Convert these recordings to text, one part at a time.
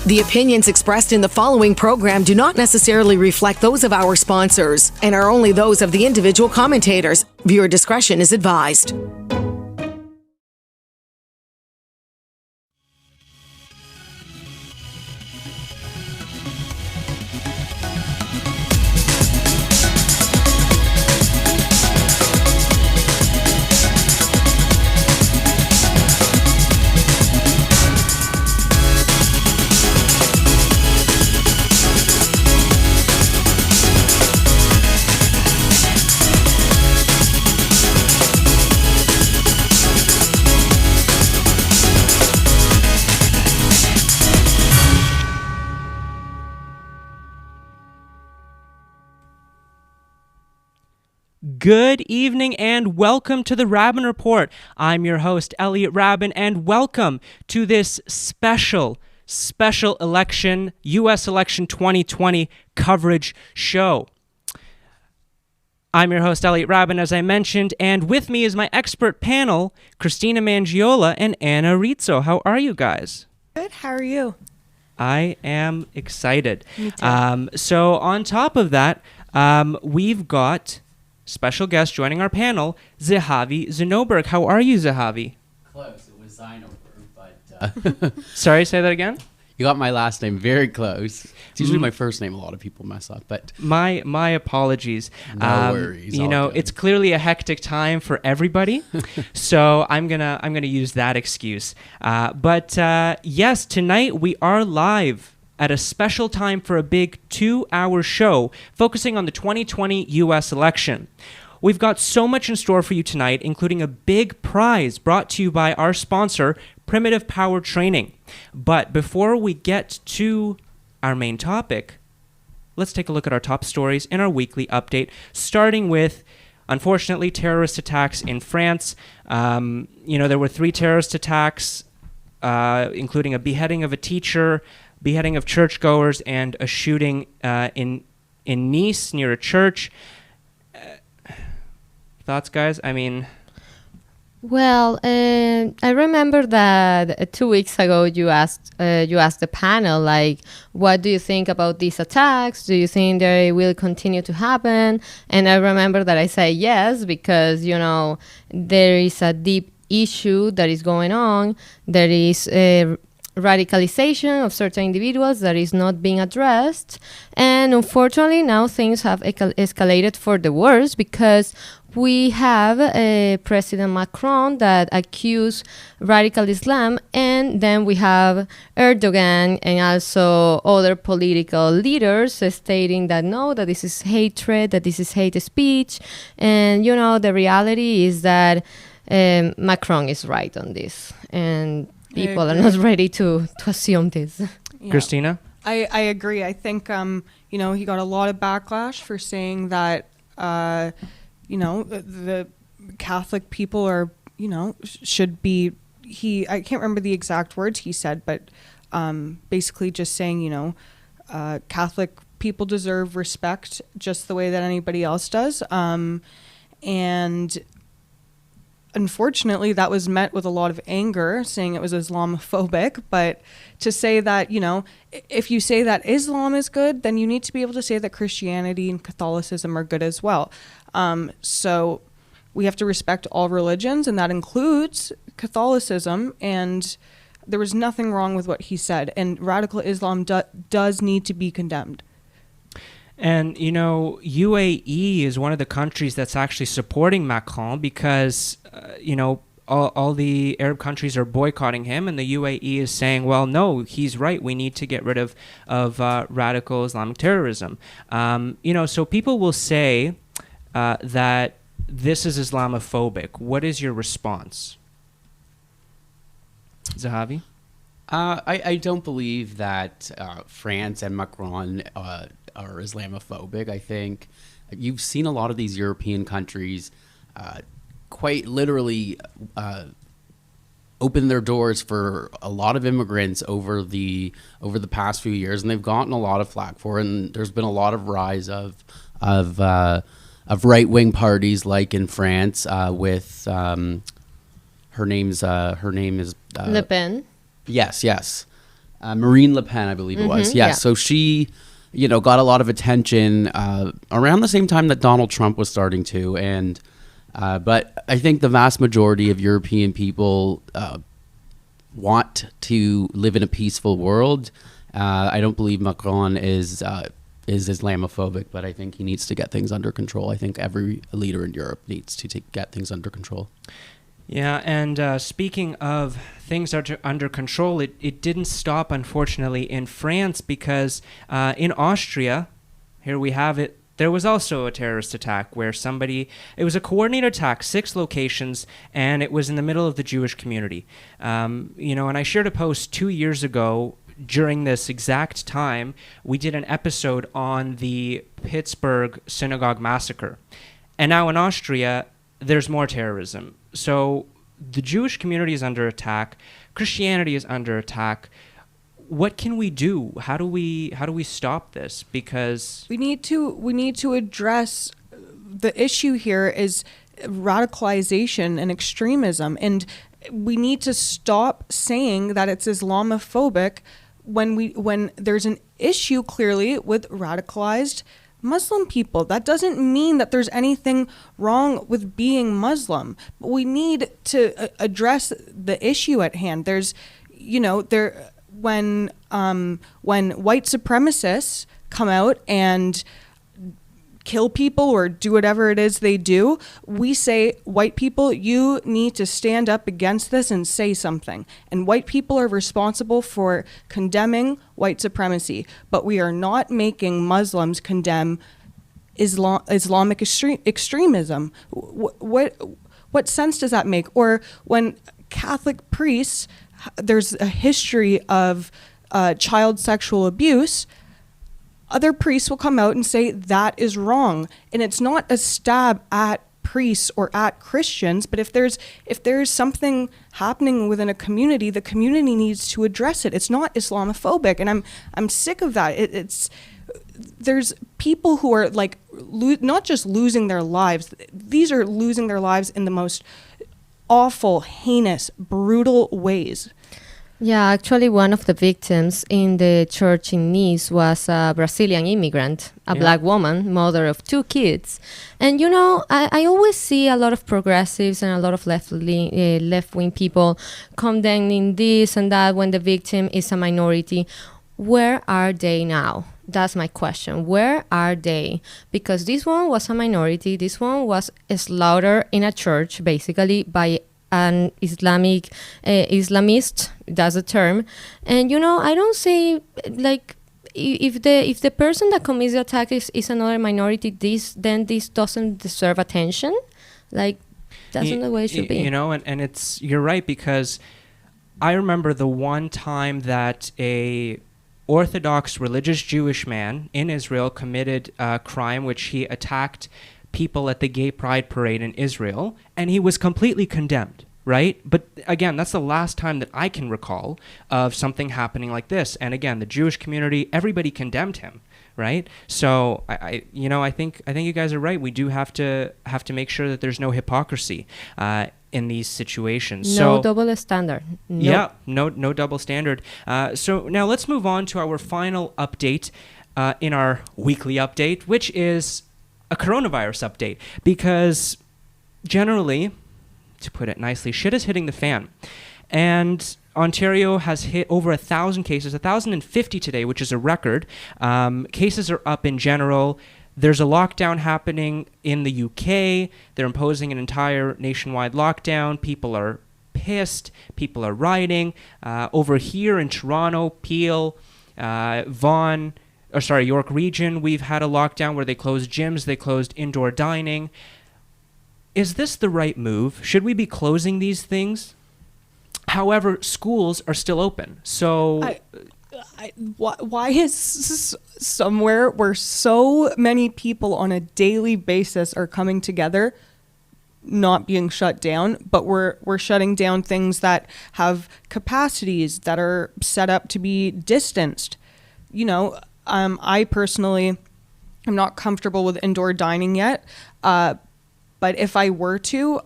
The opinions expressed in the following program do not necessarily reflect those of our sponsors and are only those of the individual commentators. Viewer discretion is advised. Good evening and welcome to the Raben Report. I'm your host, Elliot Raben, and welcome to this special election, U.S. election 2020 coverage show. I'm your host, Elliot Raben, as I mentioned, and with me is my expert panel, Christina Mangiola and Anna Rizzo. How are you guys? Good. How are you? I am excited. Me too. So on top of that, we've got special guest joining our panel, Zehavi Zynoberg. How are you, Zehavi? Close. It was Zynoberg, but... Sorry, say that again? You got my last name very close. It's usually my first name a lot of people mess up, but... My apologies. No worries. You know, it's clearly a hectic time for everybody, so I'm gonna use that excuse. But yes, tonight we are live at a special time for a big 2-hour show focusing on the 2020 U.S. election. We've got so much in store for you tonight, including a big prize brought to you by our sponsor, Primitive Power Training. But before we get to our main topic, let's take a look at our top stories in our weekly update, starting with, unfortunately, terrorist attacks in France. There were 3 terrorist attacks, including a beheading of a teacher, beheading of churchgoers, and a shooting in Nice near a church. Thoughts, guys? I mean... Well, I remember that 2 weeks ago you asked the panel, like, what do you think about these attacks? Do you think they will continue to happen? And I remember that I said yes, because, there is a deep issue that is going on. There is radicalization of certain individuals that is not being addressed, and unfortunately now things have escalated for the worse, because we have President Macron that accused radical Islam, and then we have Erdogan and also other political leaders stating that no, that this is hatred, that this is hate speech. And the reality is that Macron is right on this, and people are not ready to assume this. Yeah. Christina? I agree. I think, he got a lot of backlash for saying that, the Catholic people are, should be, I can't remember the exact words he said, but basically just saying, Catholic people deserve respect just the way that anybody else does. And unfortunately, that was met with a lot of anger, saying it was Islamophobic. But to say that, if you say that Islam is good, then you need to be able to say that Christianity and Catholicism are good as well. So we have to respect all religions, and that includes Catholicism. And there was nothing wrong with what he said. And radical Islam does need to be condemned. And, UAE is one of the countries that's actually supporting Macron because, all the Arab countries are boycotting him, and the UAE is saying, well, no, he's right. We need to get rid of radical Islamic terrorism. So people will say that this is Islamophobic. What is your response? Zehavi? I don't believe that France and Macron are Islamophobic. I think you've seen a lot of these European countries quite literally open their doors for a lot of immigrants over the past few years, and they've gotten a lot of flack for it. And there's been a lot of rise of right-wing parties, like in France with her name is Le Pen. Yes. Marine Le Pen, I believe it was. Yeah. yeah. So she, got a lot of attention around the same time that Donald Trump was starting to. And but I think the vast majority of European people want to live in a peaceful world. I don't believe Macron is Islamophobic, but I think he needs to get things under control. I think every leader in Europe needs to get things under control. Yeah, and speaking of things under control, it didn't stop, unfortunately, in France because in Austria, here we have it, there was also a terrorist attack where it was a coordinated attack, 6 locations, and it was in the middle of the Jewish community. And I shared a post 2 years ago. During this exact time, we did an episode on the Pittsburgh synagogue massacre. And now in Austria, there's more terrorism. So the Jewish community is under attack. Christianity is under attack. What can we do? How do we stop this? Because we need to address the issue here is radicalization and extremism, and we need to stop saying that it's Islamophobic when there's an issue clearly with radicalized Muslim people. That doesn't mean that there's anything wrong with being Muslim, but we need to address the issue at hand. There's, when white supremacists come out and kill people or do whatever it is they do, we say, white people, you need to stand up against this and say something. And white people are responsible for condemning white supremacy, but we are not making Muslims condemn Islamic extremism. What sense does that make? Or when Catholic priests, there's a history of child sexual abuse, other priests will come out and say that is wrong. And it's not a stab at priests or at Christians, but if there's something happening within a community, the community needs to address it. It's not Islamophobic, and I'm sick of that. There's people who are like not just losing their lives. These are losing their lives in the most awful, heinous, brutal ways. Yeah, actually, one of the victims in the church in Nice was a Brazilian immigrant, a black woman, mother of 2 kids. And, I always see a lot of progressives and a lot of left-wing people condemning this and that when the victim is a minority. Where are they now? That's my question. Where are they? Because this one was a minority. This one was slaughtered in a church, basically, by an Islamist, that's the term. And I don't say like if the person that commits the attack is another minority, this doesn't deserve attention. Like that's not the way it should be. And it's, you're right, because I remember the one time that a Orthodox religious Jewish man in Israel committed a crime, which he attacked people at the gay pride parade in Israel, and he was completely condemned, right? But again, that's the last time that I can recall of something happening like this. And again, the Jewish community, everybody condemned him, right? So I think you guys are right. We do have to make sure that there's no hypocrisy in these situations. No double standard. No. Yeah, no double standard. So now let's move on to our final update in our weekly update, which is a coronavirus update, because generally, to put it nicely, shit is hitting the fan. And Ontario has hit over 1,000 cases, 1,050 today, which is a record. Cases are up in general. There's a lockdown happening in the UK. They're imposing an entire nationwide lockdown. People are pissed. People are rioting. Over here in Toronto, Peel, York region, we've had a lockdown where they closed gyms, they closed indoor dining. Is this the right move? Should we be closing these things? However, schools are still open. So why is somewhere where so many people on a daily basis are coming together not being shut down, but we're shutting down things that have capacities that are set up to be distanced? I personally am not comfortable with indoor dining yet, but if I were to,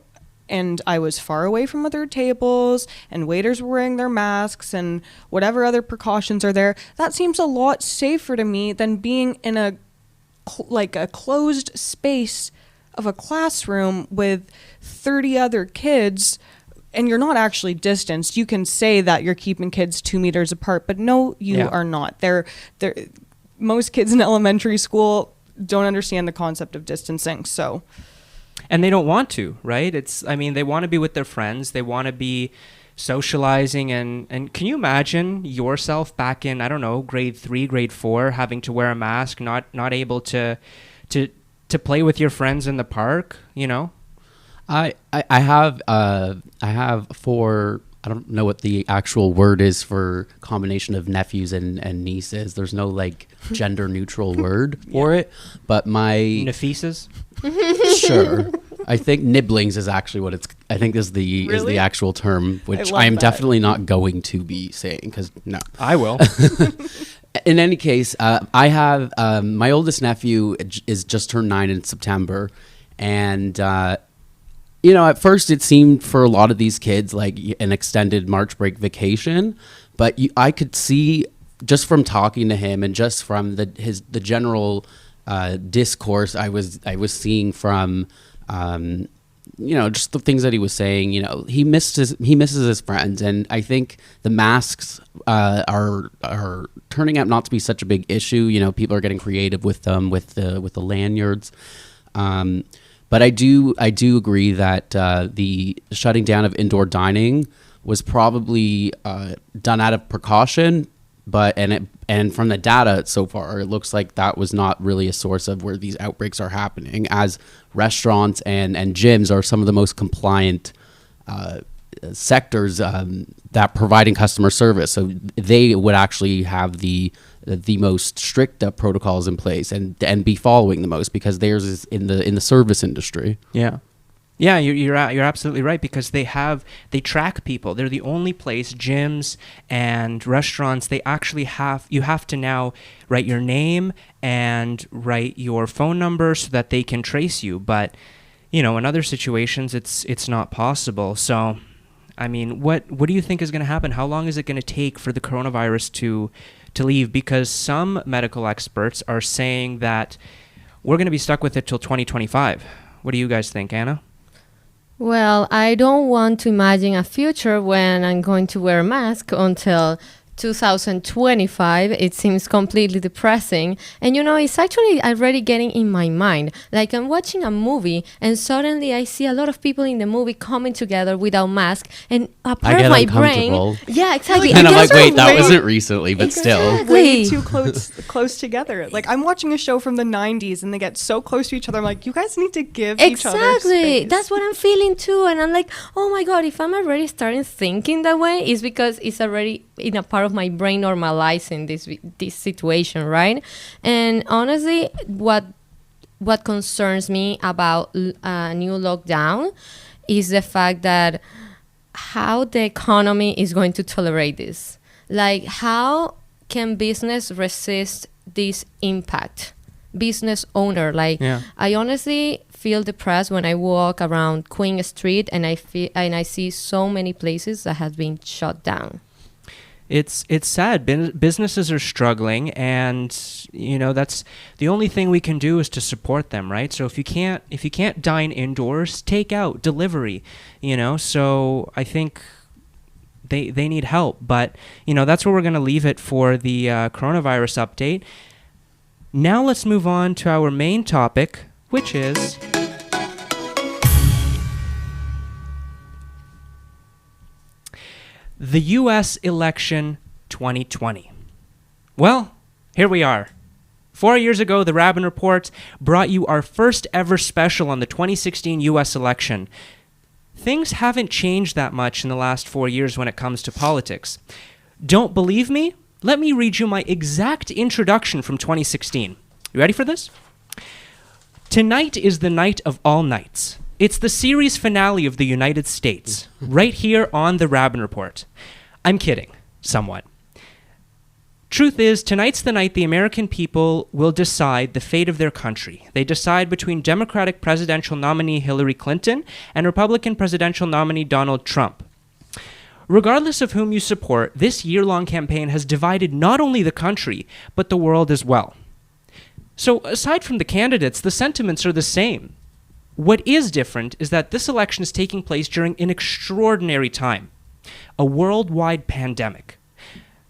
and I was far away from other tables and waiters were wearing their masks and whatever other precautions are there, that seems a lot safer to me than being in a closed space of a classroom with 30 other kids, and you're not actually distanced. You can say that you're keeping kids 2 meters apart, but no, you are not. Most kids in elementary school don't understand the concept of distancing, so. And they don't want to, right? They want to be with their friends. They want to be socializing. And can you imagine yourself back in, I don't know, grade 3, grade 4, having to wear a mask, not able to play with your friends in the park, you know? I have 4, I don't know what the actual word is for combination of nephews and nieces. There's no like gender neutral word for it, but my Nephesis? Sure. I think nibblings is actually what is the actual term, which I am definitely not going to be saying, because no. I will. In any case, I have my oldest nephew is just turned 9 in September, and at first it seemed for a lot of these kids like an extended March break vacation, but I could see just from talking to him and just from the general discourse I was seeing from just the things that he was saying. He misses his friends, and I think the masks are turning out not to be such a big issue. People are getting creative with them with the lanyards. But I do agree that the shutting down of indoor dining was probably done out of precaution, and from the data so far, it looks like that was not really a source of where these outbreaks are happening, as restaurants and gyms are some of the most compliant sectors that providing customer service. So they would actually have the most strict protocols in place and be following the most, because theirs is in the service industry. Yeah, you're absolutely right, because they track people. They're the only place, gyms and restaurants, they actually you have to now write your name and write your phone number so that they can trace you. But in other situations, it's not possible. So, what do you think is going to happen? How long is it going to take for the coronavirus to leave? Because some medical experts are saying that we're going to be stuck with it till 2025. What do you guys think, Anna? Well, I don't want to imagine a future when I'm going to wear a mask until 2025. It seems completely depressing. And it's actually already getting in my mind. Like, I'm watching a movie and suddenly I see a lot of people in the movie coming together without mask, and a part of my brain. Yeah, exactly. And I'm like, wait, that wasn't recently, but still. Way too close together. Like, I'm watching a show from the 90s and they get so close to each other. I'm like, you guys need to give each other space. That's what I'm feeling too. And I'm like, oh my God, if I'm already starting thinking that way, it's because it's already in a part of my brain normalizing this situation, right? And honestly, what concerns me about a new lockdown is the fact that how the economy is going to tolerate this. Like, how can business resist this impact? Business owner, I honestly feel depressed when I walk around Queen Street and I see so many places that have been shut down. It's sad. Businesses are struggling, and that's the only thing we can do is to support them, right? So if you can't dine indoors, take out, delivery, So I think they need help, but that's where we're going to leave it for the coronavirus update. Now let's move on to our main topic, which is the U.S. election 2020. Well, here we are. 4 years ago, the Raben Report brought you our first ever special on the 2016 U.S. election. Things haven't changed that much in the last 4 years when it comes to politics. Don't believe me? Let me read you my exact introduction from 2016. You ready for this? Tonight is the night of all nights. It's the series finale of the United States, right here on the Raben Report. I'm kidding, somewhat. truth is, tonight's the night the American people will decide the fate of their country. They decide between Democratic presidential nominee Hillary Clinton and Republican presidential nominee Donald Trump. Regardless of whom you support, this year-long campaign has divided not only the country, but the world as well. So, aside from the candidates, the sentiments are the same. What is different is that this election is taking place during an extraordinary time, a worldwide pandemic.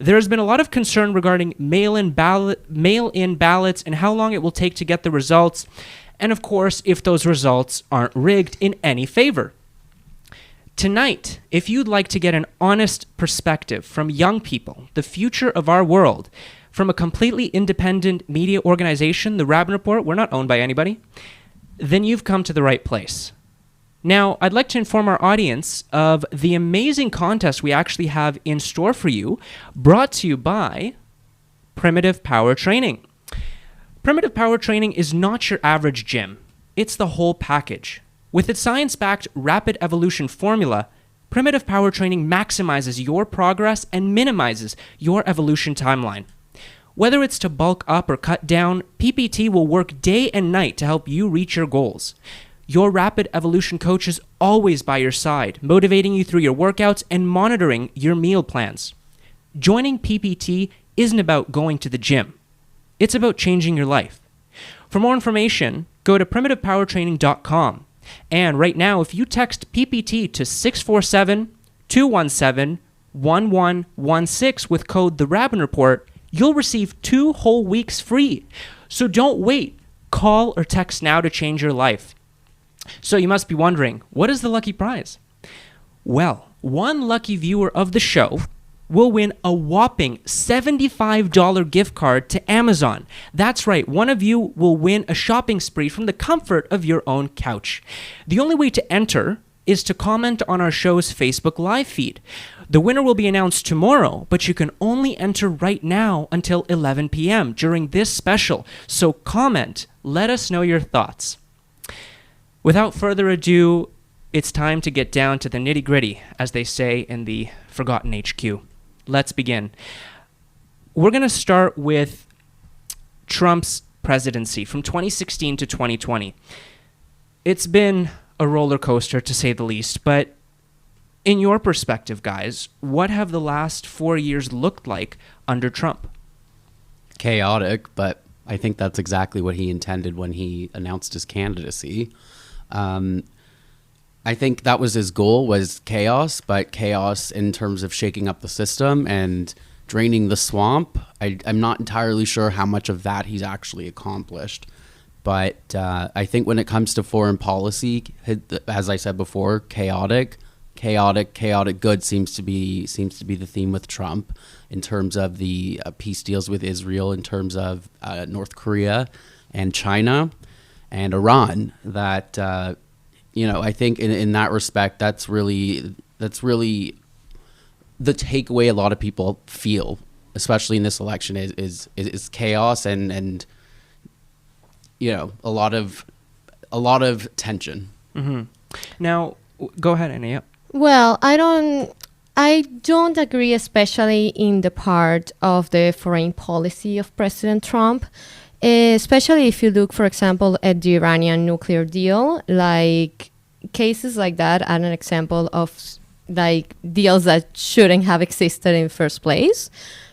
There has been a lot of concern regarding mail-in ballots and how long it will take to get the results, and of course, if those results aren't rigged in any favor. Tonight, if you'd like to get an honest perspective from young people, the future of our world, from a completely independent media organization, the Raben Report, we're not owned by anybody, then you've come to the right place. Now, I'd like to inform our audience of the amazing contest we actually have in store for you, brought to you by Primitive Power Training. Primitive Power Training is not your average gym. It's the whole package. With its science-backed rapid evolution formula, Primitive Power Training maximizes your progress and minimizes your evolution timeline. Whether it's to bulk up or cut down, PPT will work day and night to help you reach your goals. Your Rapid Evolution coach is always by your side, motivating you through your workouts and monitoring your meal plans. Joining PPT isn't about going to the gym. It's about changing your life. For more information, go to primitivepowertraining.com. And right now, if you text PPT to 647-217-1116 with code The Raben Report, you'll receive 2 whole weeks free. So don't wait. Call or text now to change your life. So you must be wondering, what is the lucky prize? Well, one lucky viewer of the show will win a whopping $75 gift card to Amazon. That's right, one of you will win a shopping spree from the comfort of your own couch. The only way to enter is to comment on our show's Facebook Live feed. The winner will be announced tomorrow, but you can only enter right now until 11 p.m. during this special. So comment, let us know your thoughts. Without further ado, it's time to get down to the nitty-gritty, as they say in the Forgotten HQ. Let's begin. We're going to start with Trump's presidency from 2016 to 2020. It's been a roller coaster, to say the least, but in your perspective, guys, what have the last 4 years looked like under Trump? Chaotic, but I think that's exactly what he intended when he announced his candidacy. I think that was his goal, was chaos, but chaos in terms of shaking up the system and draining the swamp. I'm not entirely sure how much of that he's actually accomplished. But I think when it comes to foreign policy, as I said before, chaotic good seems to be the theme with Trump in terms of the peace deals with Israel, in terms of North Korea and China and Iran. That I think in that respect, that's really the takeaway a lot of people feel, especially in this election, is chaos and a lot of tension. Mm-hmm. Now, go ahead, Annie. Yep. Well, I don't agree, especially in the part of the foreign policy of President Trump, especially if you look, for example, at the Iranian nuclear deal. Like, cases like that are an example of like deals that shouldn't have existed in the first place,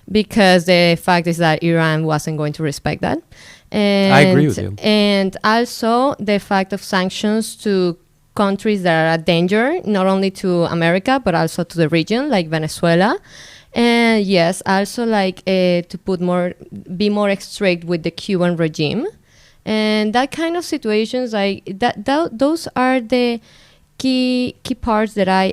because the fact is that Iran wasn't going to respect that. And I agree with you. And also the fact of sanctions to countries that are a danger, not only to America, but also to the region, like Venezuela. And yes, also like to be more strict with the Cuban regime. And that kind of situations, like those are the key parts that I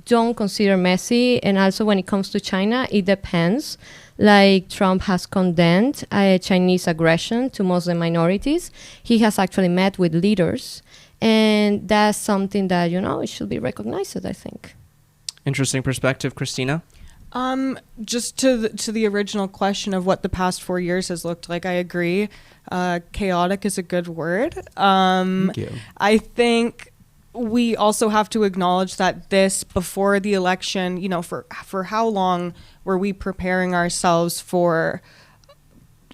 don't consider messy. And also when it comes to China, it depends. Like Trump has condemned Chinese aggression to Muslim minorities. He has actually met with leaders. And that's something that, it should be recognized, I think. Interesting perspective, Christina. Just to the original question of what the past 4 years has looked like, I agree. Chaotic is a good word. Thank you. I think we also have to acknowledge that this, before the election, for how long were we preparing ourselves for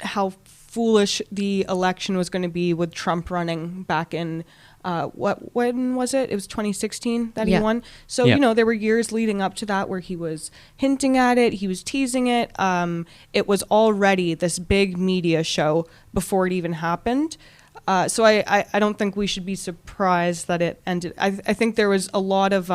how foolish the election was going to be with Trump running back in when was it? It was 2016 that he won. So, there were years leading up to that where he was hinting at it. He was teasing it. It was already this big media show before it even happened. So I don't think we should be surprised that it ended. I think there was a lot of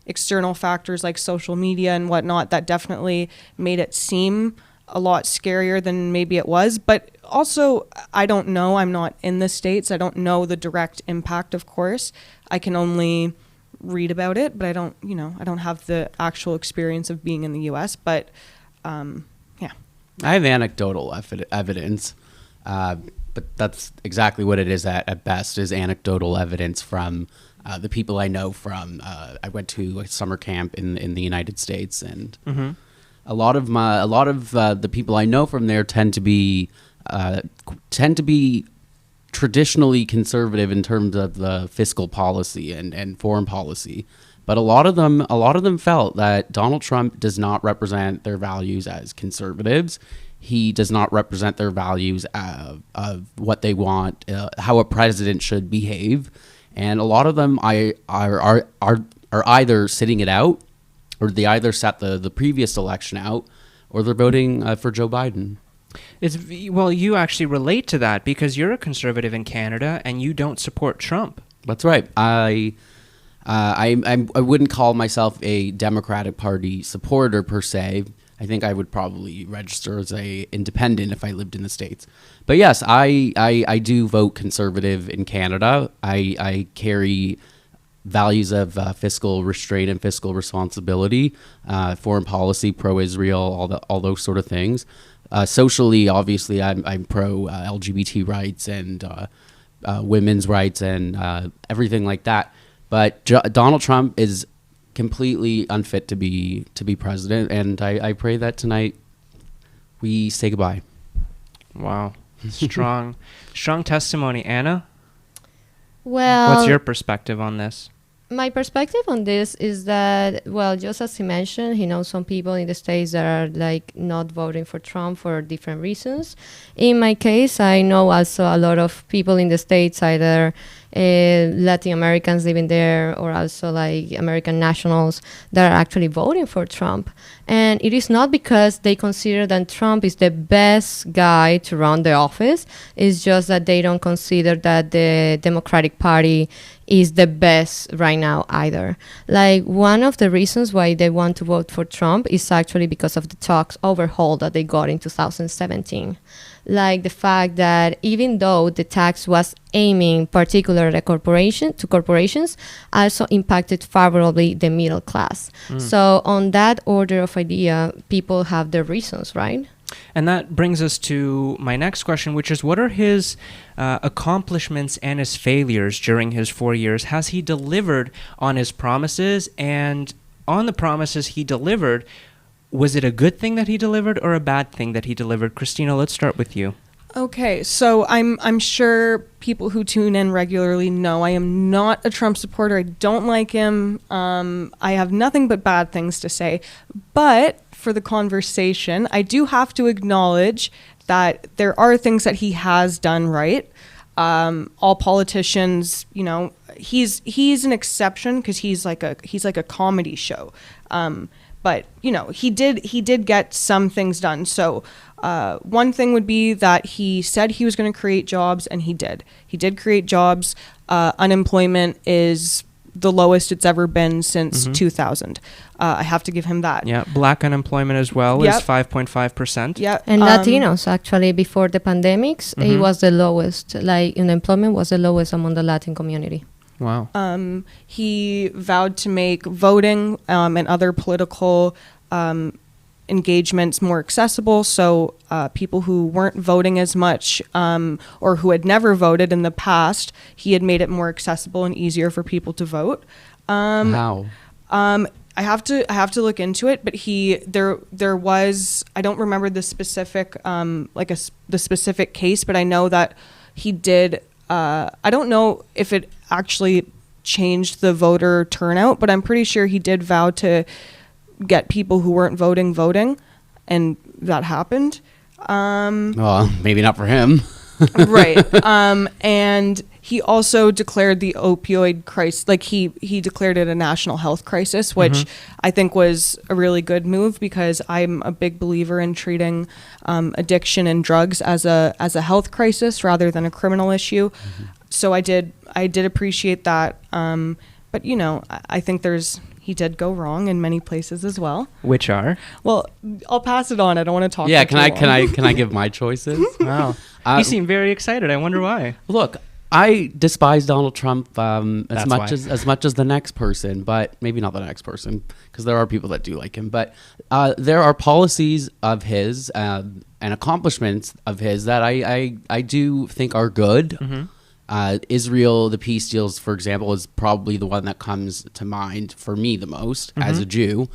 external factors like social media and whatnot that definitely made it seem a lot scarier than maybe it was. But also, I don't know. I'm not in the States. I don't know the direct impact, of course. I can only read about it, but I don't have the actual experience of being in the U.S. But, yeah. I have anecdotal evidence, but that's exactly what it is at best, is anecdotal evidence from the people I know from. I went to a summer camp in the United States, and a lot of the people I know from there tend to be traditionally conservative in terms of the fiscal policy and foreign policy. But a lot of them felt that Donald Trump does not represent their values as conservatives. He does not represent their values of what they want, how a president should behave. And a lot of them are either sitting it out, or they either sat the previous election out, or they're voting for Joe Biden. Well, you actually relate to that because you're a conservative in Canada and you don't support Trump. That's right. I wouldn't call myself a Democratic Party supporter per se. I think I would probably register as a independent if I lived in the States. But yes, I do vote conservative in Canada. I carry values of fiscal restraint and fiscal responsibility, foreign policy, pro-Israel, all those sort of things. Socially, obviously, I'm pro LGBT rights and women's rights and everything like that. But Donald Trump is completely unfit to be president, and I pray that tonight we say goodbye. Wow, strong testimony, Anna. Well, what's your perspective on this? My perspective on this is that, well, just as he mentioned, he knows some people in the States that are like not voting for Trump for different reasons. In my case, I know also a lot of people in the States, either Latin Americans living there or also like American nationals that are actually voting for Trump. And it is not because they consider that Trump is the best guy to run the office. It's just that they don't consider that the Democratic Party is the best right now either. Like, one of the reasons why they want to vote for Trump is actually because of the tax overhaul that they got in 2017. Like the fact that even though the tax was aiming particularly at corporations, also impacted favorably the middle class. So on that order of idea, people have their reasons, right? And that brings us to my next question, which is, what are his accomplishments and his failures during his 4 years? Has he delivered on his promises? And on the promises he delivered, was it a good thing that he delivered or a bad thing that he delivered? Christina, let's start with you. Okay, so I'm sure people who tune in regularly know I am not a Trump supporter. I don't like him. I have nothing but bad things to say. But for the conversation, I do have to acknowledge that there are things that he has done right. All politicians, he's an exception because he's like a comedy show. But he did get some things done. So one thing would be that he said he was going to create jobs, and he did. He did create jobs. Unemployment is the lowest it's ever been since 2000. I have to give him that. Yeah, black unemployment as well is 5.5%. Yeah, and Latinos actually before the pandemics, it was the lowest. Like, unemployment was the lowest among the Latin community. Wow. He vowed to make voting and other political engagements more accessible. So people who weren't voting as much or who had never voted in the past, he had made it more accessible and easier for people to vote. How? I have to look into it, but there was, I don't remember the specific the specific case, but I know that he did. I don't know if it actually changed the voter turnout, but I'm pretty sure he did vow to get people who weren't voting, and that happened. Well, maybe not for him. Right. And he also declared the opioid crisis, like he declared it a national health crisis, which I think was a really good move, because I'm a big believer in treating addiction and drugs as a health crisis rather than a criminal issue. So I did appreciate that. But you know, I think he did go wrong in many places as well. Which are? Well, I'll pass it on. I don't want to talk. Yeah, for too long. can I give my choices? Wow. You seem very excited. I wonder why. Look, I despise Donald Trump as much why. as the next person, but maybe not the next person, because there are people that do like him. But there are policies of his and accomplishments of his that I do think are good. Israel, the peace deals, for example, is probably the one that comes to mind for me the most as a Jew.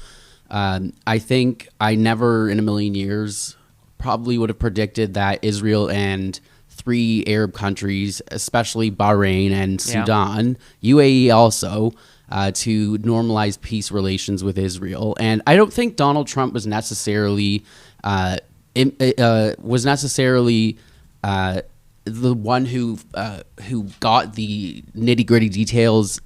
I think I never in a million years probably would have predicted that Israel and 3 Arab countries, especially Bahrain and Sudan, UAE also, to normalize peace relations with Israel. And I don't think Donald Trump was necessarily the one who got the nitty-gritty details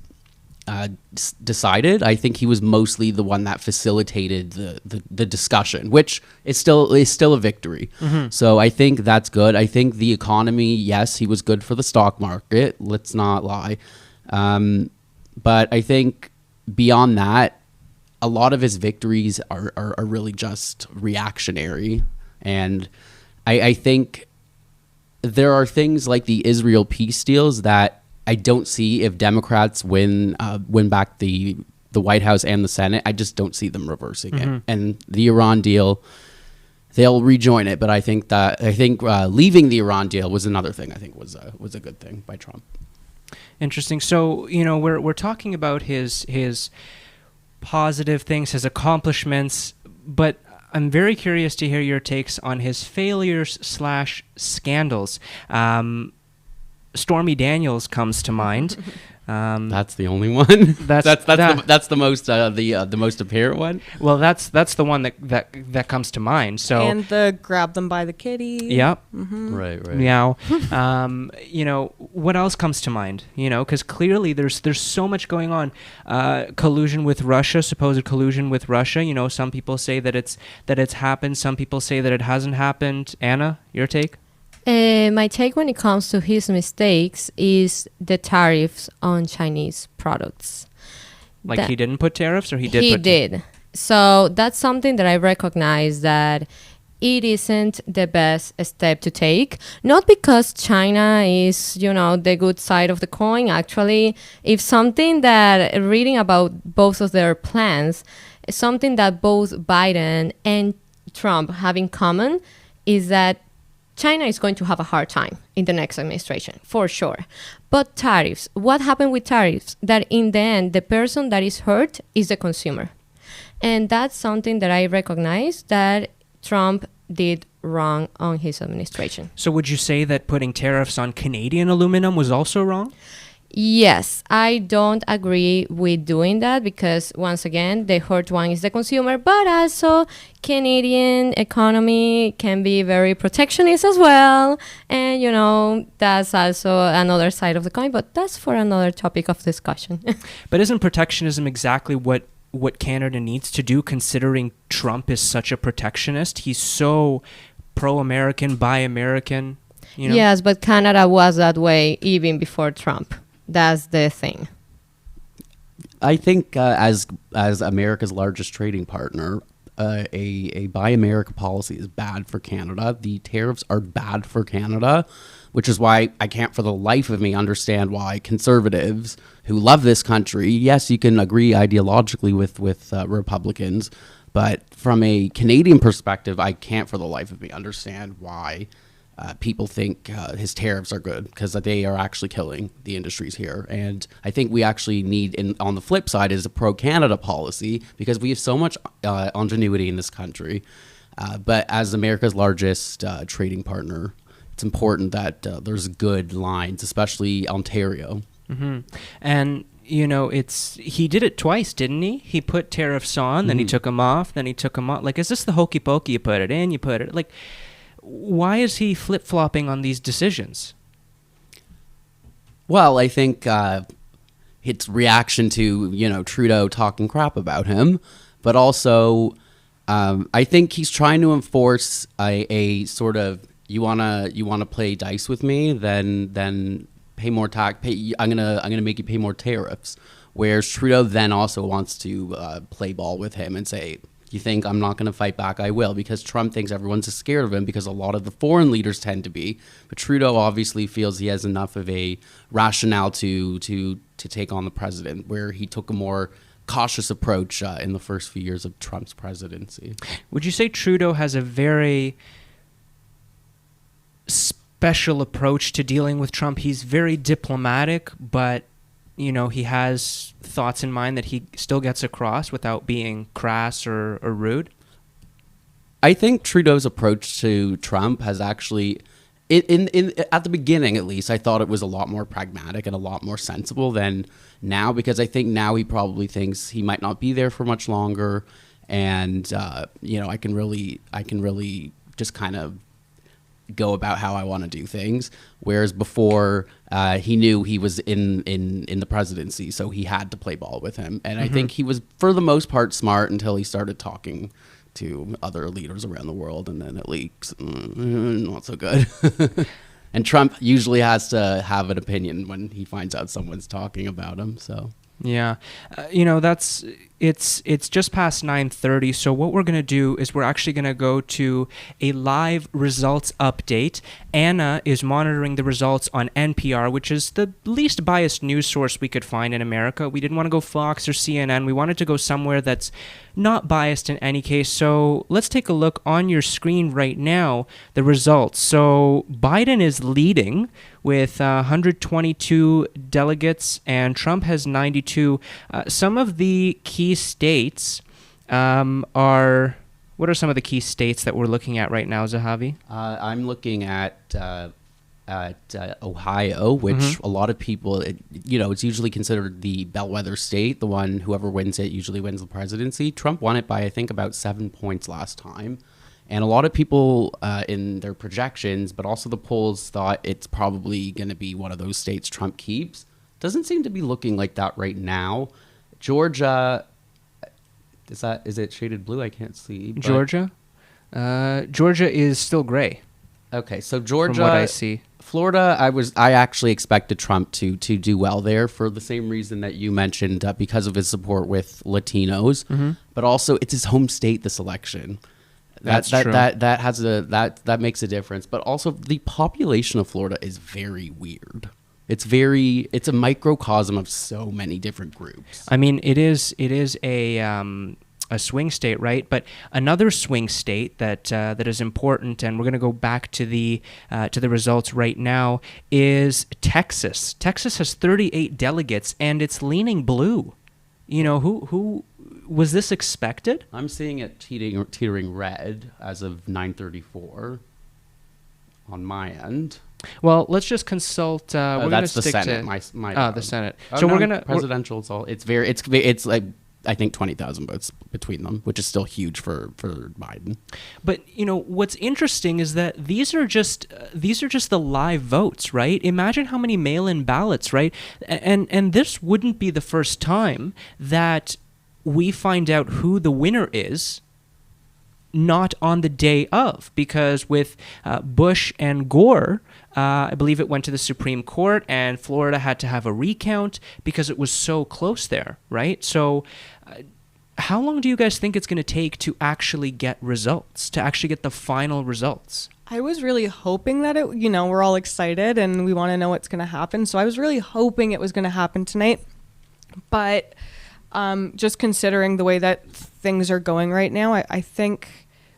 decided. I think he was mostly the one that facilitated the discussion, which is still a victory. So I think that's good. I think the economy, yes, he was good for the stock market. Let's not lie. But I think beyond that, a lot of his victories are really just reactionary. And I think there are things like the Israel peace deals that I don't see if Democrats win back the White House and the Senate. I just don't see them reversing it. And the Iran deal, they'll rejoin it, but I think leaving the Iran deal was another thing. I think was a good thing by Trump. Interesting. So, you know, we're talking about his positive things, his accomplishments, but I'm very curious to hear your takes on his failures / scandals. Stormy Daniels comes to mind. That's the only one. That's the most the most apparent one. Well, that's the one that comes to mind. So and the grab them by the kitty. Yep. Right. Meow. You know, what else comes to mind? You know, because clearly there's so much going on. Collusion with Russia, supposed collusion with Russia. You know, some people say that it's happened. Some people say that it hasn't happened. Anna, your take? My take when it comes to his mistakes is the tariffs on Chinese products. Like he didn't put tariffs, or he did? He did. So that's something that I recognize that it isn't the best step to take. Not because China is, you know, the good side of the coin. Actually, if something that reading about both of their plans, something that both Biden and Trump have in common is that China is going to have a hard time in the next administration, for sure. But tariffs, what happened with tariffs? That in the end, the person that is hurt is the consumer. And that's something that I recognize that Trump did wrong on his administration. So would you say that putting tariffs on Canadian aluminum was also wrong? Yes, I don't agree with doing that because, once again, the hurt one is the consumer, but also Canadian economy can be very protectionist as well. And, you know, that's also another side of the coin, but that's for another topic of discussion. But isn't protectionism exactly what Canada needs to do, considering Trump is such a protectionist? He's so pro-American, buy American, you know? Yes, but Canada was that way even before Trump. That's the thing. I think as America's largest trading partner, a Buy America policy is bad for Canada. The tariffs are bad for Canada, which is why I can't for the life of me understand why conservatives who love this country, yes, you can agree ideologically with Republicans, but from a Canadian perspective, I can't for the life of me understand why people think his tariffs are good, because they are actually killing the industries here. And I think we actually need, on the flip side, is a pro-Canada policy, because we have so much ingenuity in this country. But as America's largest trading partner, it's important that there's good lines, especially Ontario. And he did it twice, didn't he? He put tariffs on, then he took them off, then he took them off. Like, is this the hokey pokey? You put it in, you put it like. Why is he flip flopping on these decisions? Well, I think it's reaction to Trudeau talking crap about him, but also I think he's trying to enforce a sort of you wanna play dice with me, then pay more tax. I'm gonna make you pay more tariffs. Whereas Trudeau then also wants to play ball with him and say, you think I'm not going to fight back? I will, because Trump thinks everyone's scared of him because a lot of the foreign leaders tend to be. But Trudeau obviously feels he has enough of a rationale to take on the president, where he took a more cautious approach in the first few years of Trump's presidency. Would you say Trudeau has a very special approach to dealing with Trump? He's very diplomatic, but he has thoughts in mind that he still gets across without being crass or rude? I think Trudeau's approach to Trump has actually, in at the beginning at least, I thought it was a lot more pragmatic and a lot more sensible than now, because I think now he probably thinks he might not be there for much longer, and I can really just kind of go about how I want to do things. Whereas before, he knew he was in the presidency, so he had to play ball with him. And I think he was, for the most part, smart until he started talking to other leaders around the world, and then it leaks. Not so good. And Trump usually has to have an opinion when he finds out someone's talking about him. So yeah, it's just past 9:30. So what we're gonna do is we're actually gonna go to a live results update. Anna is monitoring the results on NPR, which is the least biased news source we could find in America. We didn't want to go Fox or CNN. We wanted to go somewhere that's not biased in any case. So let's take a look on your screen right now, the results. So Biden is leading with 122 delegates, and Trump has 92. Some of the key states are... What are some of the key states that we're looking at right now, Zehavi? I'm looking at Ohio, which a lot of people, it's usually considered the bellwether state. The one, whoever wins it usually wins the presidency. Trump won it by, I think, about 7 points last time. And a lot of people in their projections, but also the polls, thought it's probably going to be one of those states Trump keeps. Doesn't seem to be looking like that right now. Georgia... Is it shaded blue? I can't see. Georgia? Georgia is still gray. Okay, so Georgia... From what I see. Florida, I actually expected Trump to do well there for the same reason that you mentioned, because of his support with Latinos. But also, it's his home state, this election. That's true. That makes a difference. But also, the population of Florida is very weird. It's a microcosm of so many different groups. I mean, it is a swing state, right? But another swing state that is important, and we're going to go back to the results right now, is Texas. Texas has 38 delegates, and it's leaning blue. Who was this expected? I'm seeing it teetering red as of 9:34 on my end. Well, let's just consult. We're going to stick Senate, to the Senate. So we're gonna presidential. It's like I think 20,000 votes between them, which is still huge for Biden. But what's interesting is that these are just the live votes, right? Imagine how many mail-in ballots, right? And this wouldn't be the first time that we find out who the winner is not on the day of, because with Bush and Gore, I believe it went to the Supreme Court, and Florida had to have a recount because it was so close there, right? So how long do you guys think it's going to take to actually get results, to actually get the final results? I was really hoping that we're all excited and we want to know what's going to happen. So I was really hoping it was going to happen tonight. But just considering the way that things are going right now, I think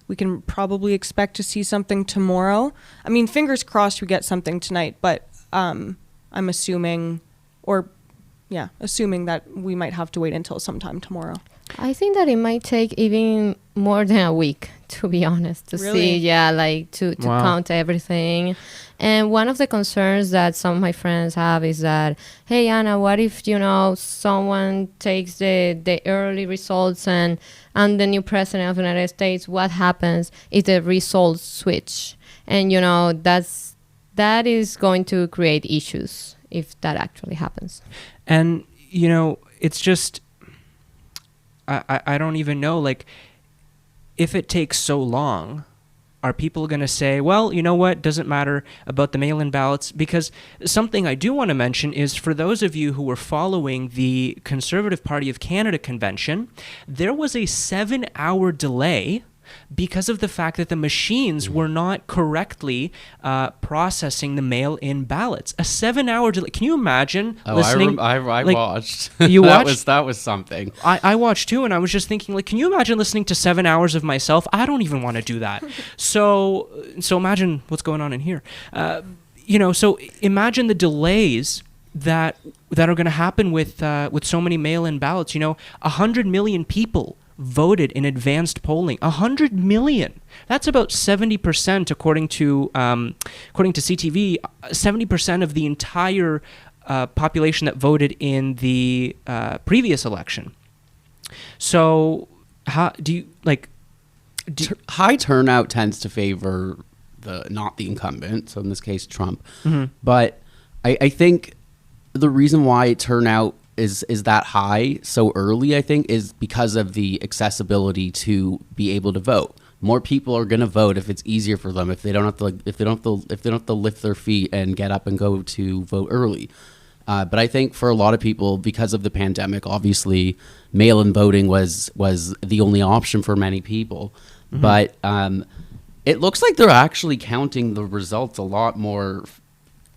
we can probably expect to see something tomorrow. I mean, fingers crossed we get something tonight, but I'm assuming that we might have to wait until sometime tomorrow. I think that it might take even more than a week to be honest, to Really? see, yeah, like to Wow. count everything. And one of the concerns that some of my friends have is that, hey, Anna, what if, someone takes the early results and I'm the new president of the United States? What happens if the results switch? And, that is going to create issues if that actually happens. And, it's just, I don't even know, like, if it takes so long, are people going to say, well, you know what, doesn't matter about the mail-in ballots? Because something I do want to mention is for those of you who were following the Conservative Party of Canada convention, there was a 7-hour delay because of the fact that the machines were not correctly processing the mail-in ballots. A 7-hour delay. Can you imagine listening? I like, watched. You watched? That was something. I watched too, and I was just thinking, like, can you imagine listening to 7 hours of myself? I don't even want to do that. So imagine what's going on in here. So imagine the delays that are going to happen with so many mail-in ballots. 100 million people voted in advanced polling. 100 million. That's about 70%, according to CTV. 70% of the entire population that voted in the previous election. So, how do you like? High turnout tends to favor not the incumbent, so in this case Trump. Mm-hmm. But I think the reason why turnout is that high so early, I think, is because of the accessibility to be able to vote. More people are going to vote if it's easier for them, if they don't have to lift their feet and get up and go to vote early. But I think for a lot of people, because of the pandemic, obviously mail-in voting was the only option for many people. Mm-hmm. But it looks like they're actually counting the results a lot more.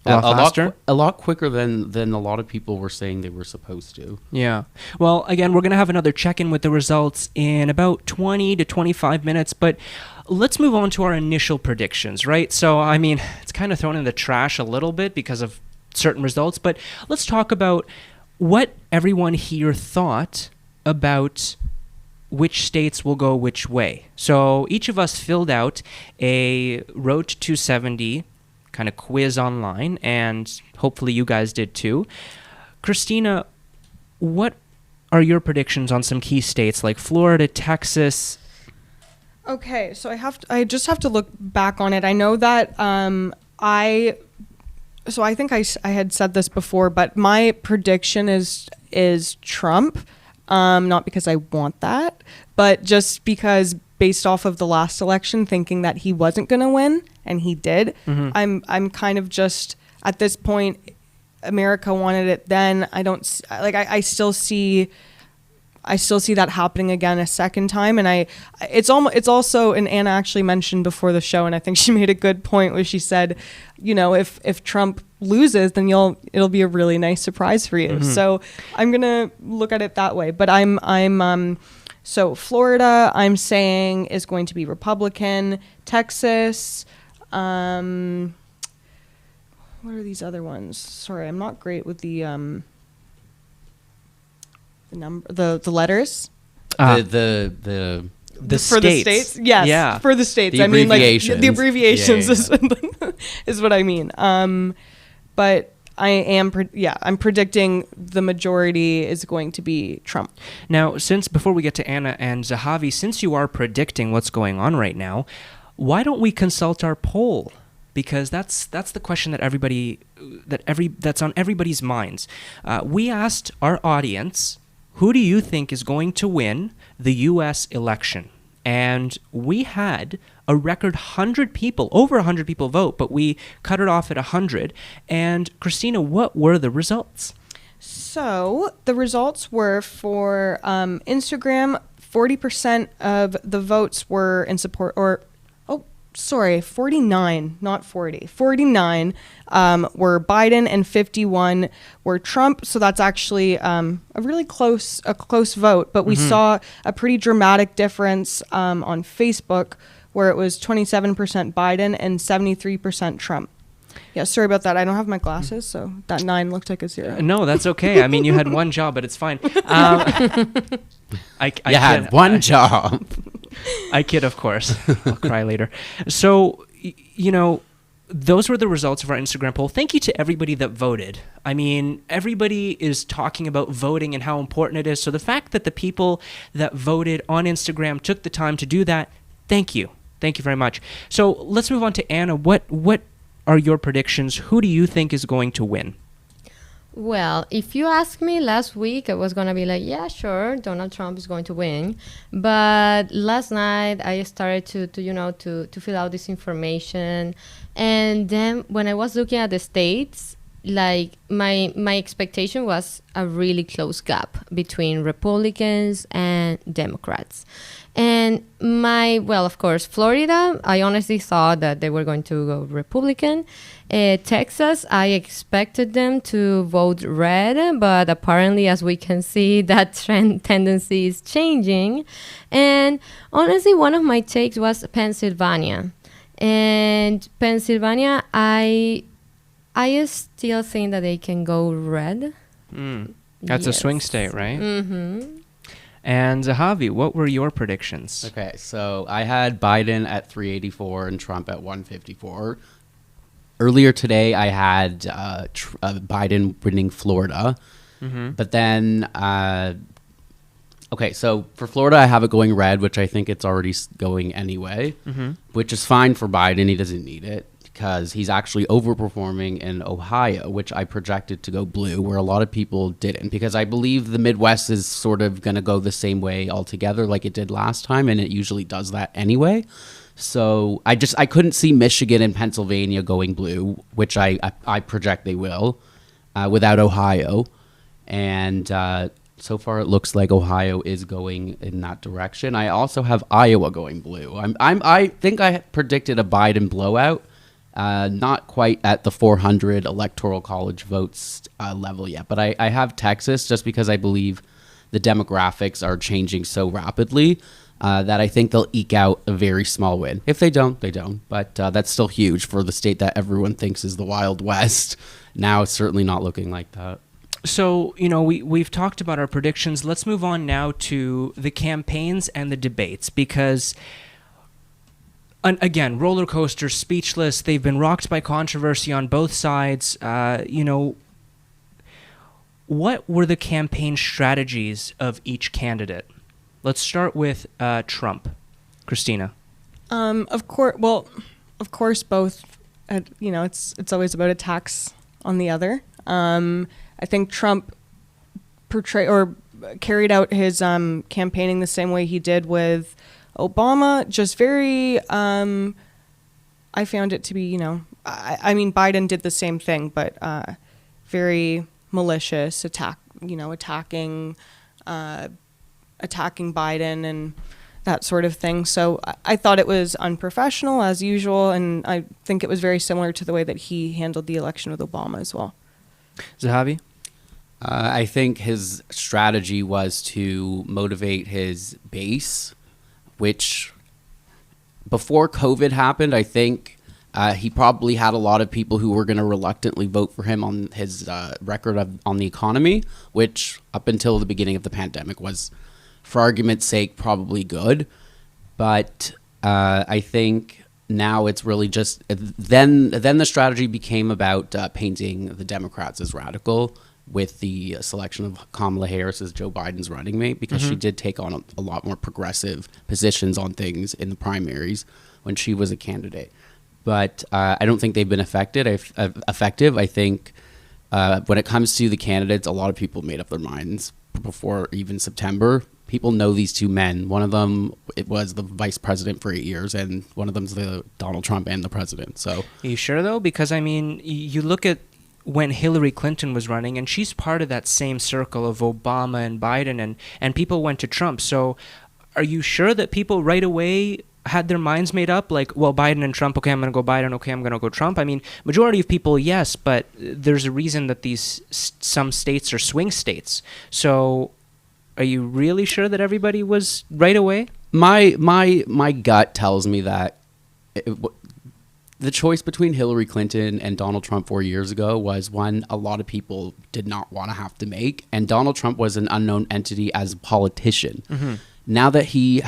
A lot quicker than a lot of people were saying they were supposed to. Yeah. Well, again, we're going to have another check-in with the results in about 20 to 25 minutes, but let's move on to our initial predictions, right? So, I mean, it's kind of thrown in the trash a little bit because of certain results, but let's talk about what everyone here thought about which states will go which way. So each of us filled out a Road to 270 kind of quiz online, and hopefully you guys did too. Christina, what are your predictions on some key states like Florida, Texas? Okay, so I just have to look back on it. I know that I think I had said this before, but my prediction is Trump, not because I want that, but just because based off of the last election, thinking that he wasn't going to win, and he did. Mm-hmm. I'm kind of just at this point, America wanted it then. I still see that happening again a second time, and it's also, and Anna actually mentioned before the show, and I think she made a good point where she said, if Trump loses, then it'll be a really nice surprise for you. Mm-hmm. So I'm gonna look at it that way, but so Florida, I'm saying, is going to be Republican. Texas, what are these other ones? Sorry, I'm not great with the letters. The for states. The states, yes. Yeah. For the states, the abbreviations Yeah. is what I mean. But I'm predicting the majority is going to be Trump. Now, before we get to Anna and Zehavi, since you are predicting what's going on right now, why don't we consult our poll? Because that's the question that's on everybody's minds. We asked our audience, who do you think is going to win the U.S. election? And we had a record over 100 people vote, but we cut it off at 100. And Christina, what were the results? So the results were for Instagram, 40% of the votes were in support, 49, not 40. 49 were Biden and 51 were Trump. So that's actually a really close vote. But we saw a pretty dramatic difference on Facebook where it was 27% Biden and 73% Trump. Yeah, sorry about that. I don't have my glasses, so that 9 looked like a 0. No, that's okay. I mean, you had one job, but it's fine. I had one job. I kid, of course. I'll cry later. So, those were the results of our Instagram poll. Thank you to everybody that voted. I mean, everybody is talking about voting and how important it is. So the fact that the people that voted on Instagram took the time to do that, thank you. Thank you very much. So let's move on to Anna. What are your predictions? Who do you think is going to win? Well, if you asked me last week, I was going to be like, yeah, sure, Donald Trump is going to win. But last night I started to fill out this information. And then when I was looking at the states, like my expectation was a really close gap between Republicans and Democrats. And of course, Florida, I honestly thought that they were going to go Republican. Texas, I expected them to vote red, but apparently, as we can see, that tendency is changing. And honestly, one of my takes was Pennsylvania. And Pennsylvania, I still think that they can go red. That's a swing state, right? Mm-hmm. And Zehavi, what were your predictions? Okay, so I had Biden at 384 and Trump at 154. Earlier today, I had Biden winning Florida. Mm-hmm. But then, so for Florida, I have it going red, which I think it's already going anyway, which is fine for Biden. He doesn't need it because he's actually overperforming in Ohio, which I projected to go blue, where a lot of people didn't, because I believe the Midwest is sort of going to go the same way altogether like it did last time, and it usually does that anyway. So I couldn't see Michigan and Pennsylvania going blue, which I project they will, without Ohio. And so far it looks like Ohio is going in that direction. I also have Iowa going blue. I think I predicted a Biden blowout. Not quite at the 400 electoral college votes level yet, but I have Texas just because I believe the demographics are changing so rapidly that I think they'll eke out a very small win. If they don't, they don't. But that's still huge for the state that everyone thinks is the Wild West. Now it's certainly not looking like that. So, we've talked about our predictions. Let's move on now to the campaigns and the debates, because again, roller coaster, speechless. They've been rocked by controversy on both sides. What were the campaign strategies of each candidate? Let's start with Trump. Christina. Of course, both. It's always about attacks on the other. I think Trump carried out his campaigning the same way he did with Obama, just very, I found it to be, I mean, Biden did the same thing, but very malicious attacking Biden and that sort of thing. So I thought it was unprofessional as usual, and I think it was very similar to the way that he handled the election with Obama as well. Zehavi? I think his strategy was to motivate his base, which before COVID happened, I think he probably had a lot of people who were going to reluctantly vote for him on his record on the economy, which up until the beginning of the pandemic was, for argument's sake, probably good. But I think now it's really just then the strategy became about painting the Democrats as radical with the selection of Kamala Harris as Joe Biden's running mate, because she did take on a lot more progressive positions on things in the primaries when she was a candidate. But I don't think they've been effective. I think when it comes to the candidates, a lot of people made up their minds before even September. People know these two men. One of them, it was the vice president for 8 years, and one of them's the Donald Trump and the president. So, are you sure though? Because I mean, you look at when Hillary Clinton was running, and she's part of that same circle of Obama and Biden, and people went to Trump. So are you sure that people right away had their minds made up, like, well, Biden and Trump, okay, I'm going to go Biden, okay, I'm going to go Trump? I mean, majority of people, yes, but there's a reason that some states are swing states. So are you really sure that everybody was right away? My gut tells me that the choice between Hillary Clinton and Donald Trump 4 years ago was one a lot of people did not want to have to make. And Donald Trump was an unknown entity as a politician. now that he's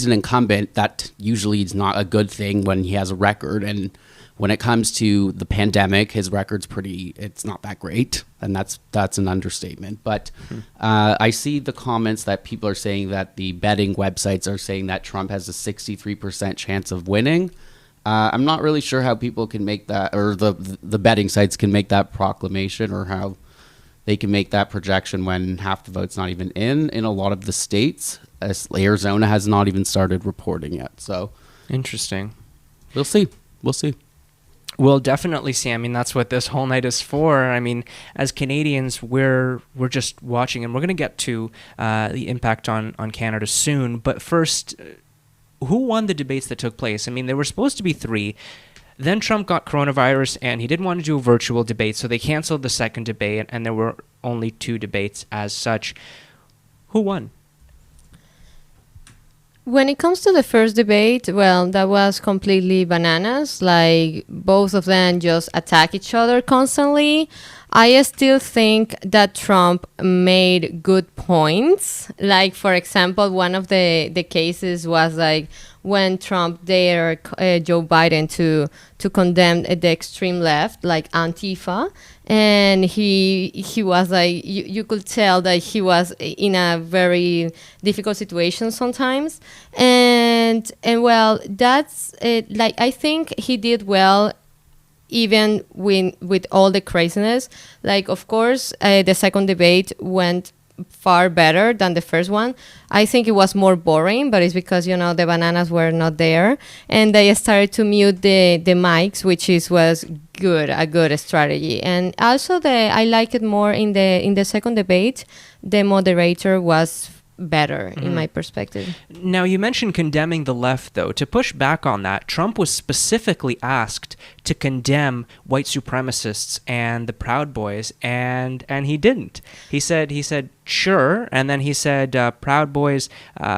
an incumbent, that usually is not a good thing when he has a record. And when it comes to the pandemic, his record's it's not that great. And that's an understatement. But I see the comments that people are saying that the betting websites are saying that Trump has a 63% chance of winning. I'm not really sure how people can make that, or the betting sites can make that proclamation, or how they can make that projection when half the vote's not even in a lot of the states. Arizona has not even started reporting yet. So Interesting. we'll see. We'll definitely see. I mean, that's what this whole night is for. I mean, as Canadians, we're just watching, and we're going to get to the impact on Canada soon. But first, who won the debates that took place? I mean, there were supposed to be 3. Then Trump got coronavirus, and he didn't want to do a virtual debate, so they canceled the second debate, and there were only 2 debates as such. Who won? When it comes to the first debate, well, that was completely bananas. Like, both of them just attack each other constantly. I still think that Trump made good points. Like, for example, one of the cases was like when Trump dared Joe Biden to condemn the extreme left, like Antifa. And he was like, you could tell that he was in a very difficult situation sometimes. And well, that's it. Like, I think he did well, even with all the craziness. Like, of course, the second debate went far better than the first one. I think it was more boring, but it's because, the bananas were not there, and they started to mute the mics, which was a good strategy. And also I like it more in the second debate. The moderator was better in my perspective. Now, you mentioned condemning the left, though. To push back on that, Trump was specifically asked to condemn white supremacists and the Proud Boys, and he didn't. He said sure, and then he said Proud Boys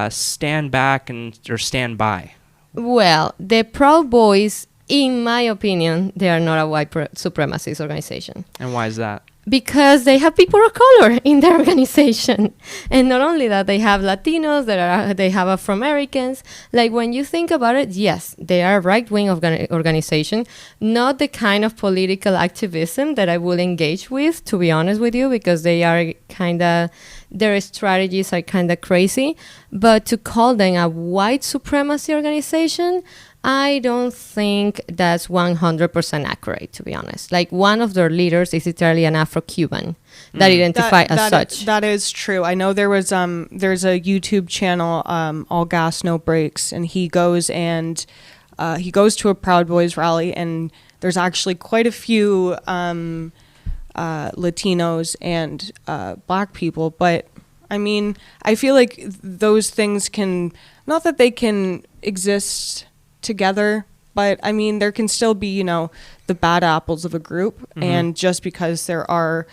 stand back or stand by. Well, the Proud Boys, in my opinion, they are not a white supremacist organization. And why is that? Because they have people of color in their organization. And not only that, they have Latinos, they have Afro-Americans. Like, when you think about it, yes, they are a right-wing organization, not the kind of political activism that I would engage with, to be honest with you, because they are their strategies are kind of crazy. But to call them a white supremacy organization, I don't think that's 100% accurate, to be honest. Like, one of their leaders is literally an Afro-Cuban that identify as such. That is true. I know there's a YouTube channel, All Gas No Brakes, and he goes to a Proud Boys rally, and there's actually quite a few Latinos and Black people. But I mean, I feel like those things not that they can exist together, but I mean, there can still be, the bad apples of a group. And just because there are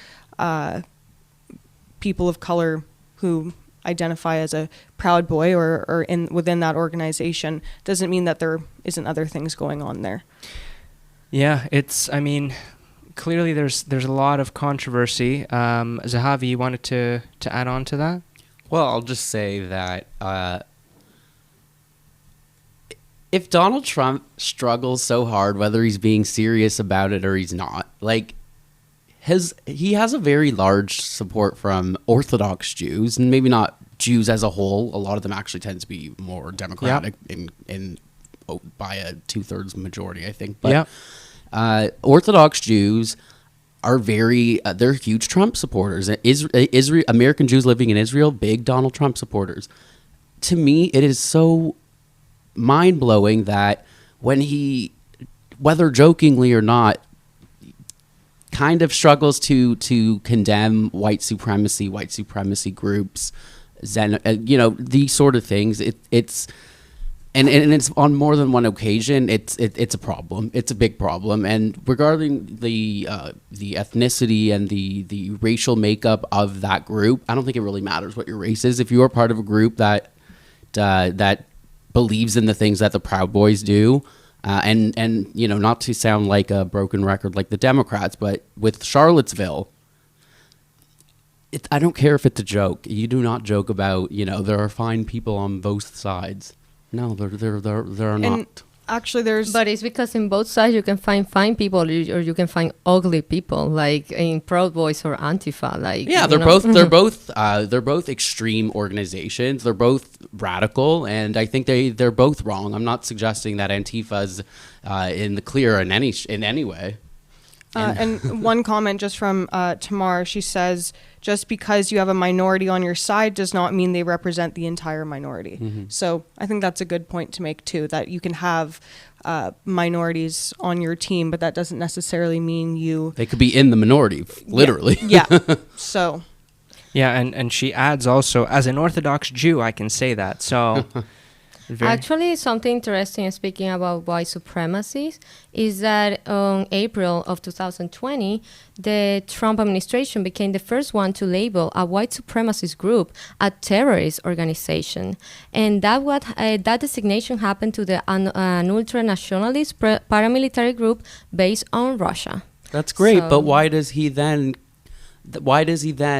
people of color who identify as a Proud Boy or within that organization doesn't mean that there isn't other things going on there. Yeah, clearly there's a lot of controversy. Zehavi, you wanted to add on to that? Well, I'll just say that if Donald Trump struggles so hard, whether he's being serious about it or he's not, like, he has a very large support from Orthodox Jews, and maybe not Jews as a whole. A lot of them actually tend to be more Democratic by a 2/3 majority, I think. But Orthodox Jews are they're huge Trump supporters. American Jews living in Israel, big Donald Trump supporters. To me, it is so mind-blowing that when he, whether jokingly or not, kind of struggles to condemn white supremacy groups, these sort of things. It's on more than one occasion. It's a problem. It's a big problem. And regarding the ethnicity and the racial makeup of that group, I don't think it really matters what your race is. If you are part of a group that believes in the things that the Proud Boys do, and not to sound like a broken record like the Democrats, but with Charlottesville, I don't care if it's a joke. You do not joke about, there are fine people on both sides. No, there are not. Actually, there's. But it's because in both sides you can find fine people or you can find ugly people, like in Proud Boys or Antifa. Like they're both extreme organizations. They're both radical, and I think they're both wrong. I'm not suggesting that Antifa's in the clear in any way. And one comment just from Tamar, she says, just because you have a minority on your side does not mean they represent the entire minority. Mm-hmm. So I think that's a good point to make too, that you can have minorities on your team, but that doesn't necessarily mean they could be in the minority, literally. Yeah. So. Yeah, and she adds also, as an Orthodox Jew, I can say that. So. Actually, something interesting speaking about white supremacy is that on April of 2020, the Trump administration became the first one to label a white supremacist group a terrorist organization. And that designation happened to an ultra-nationalist paramilitary group based on Russia. That's great, but why does he then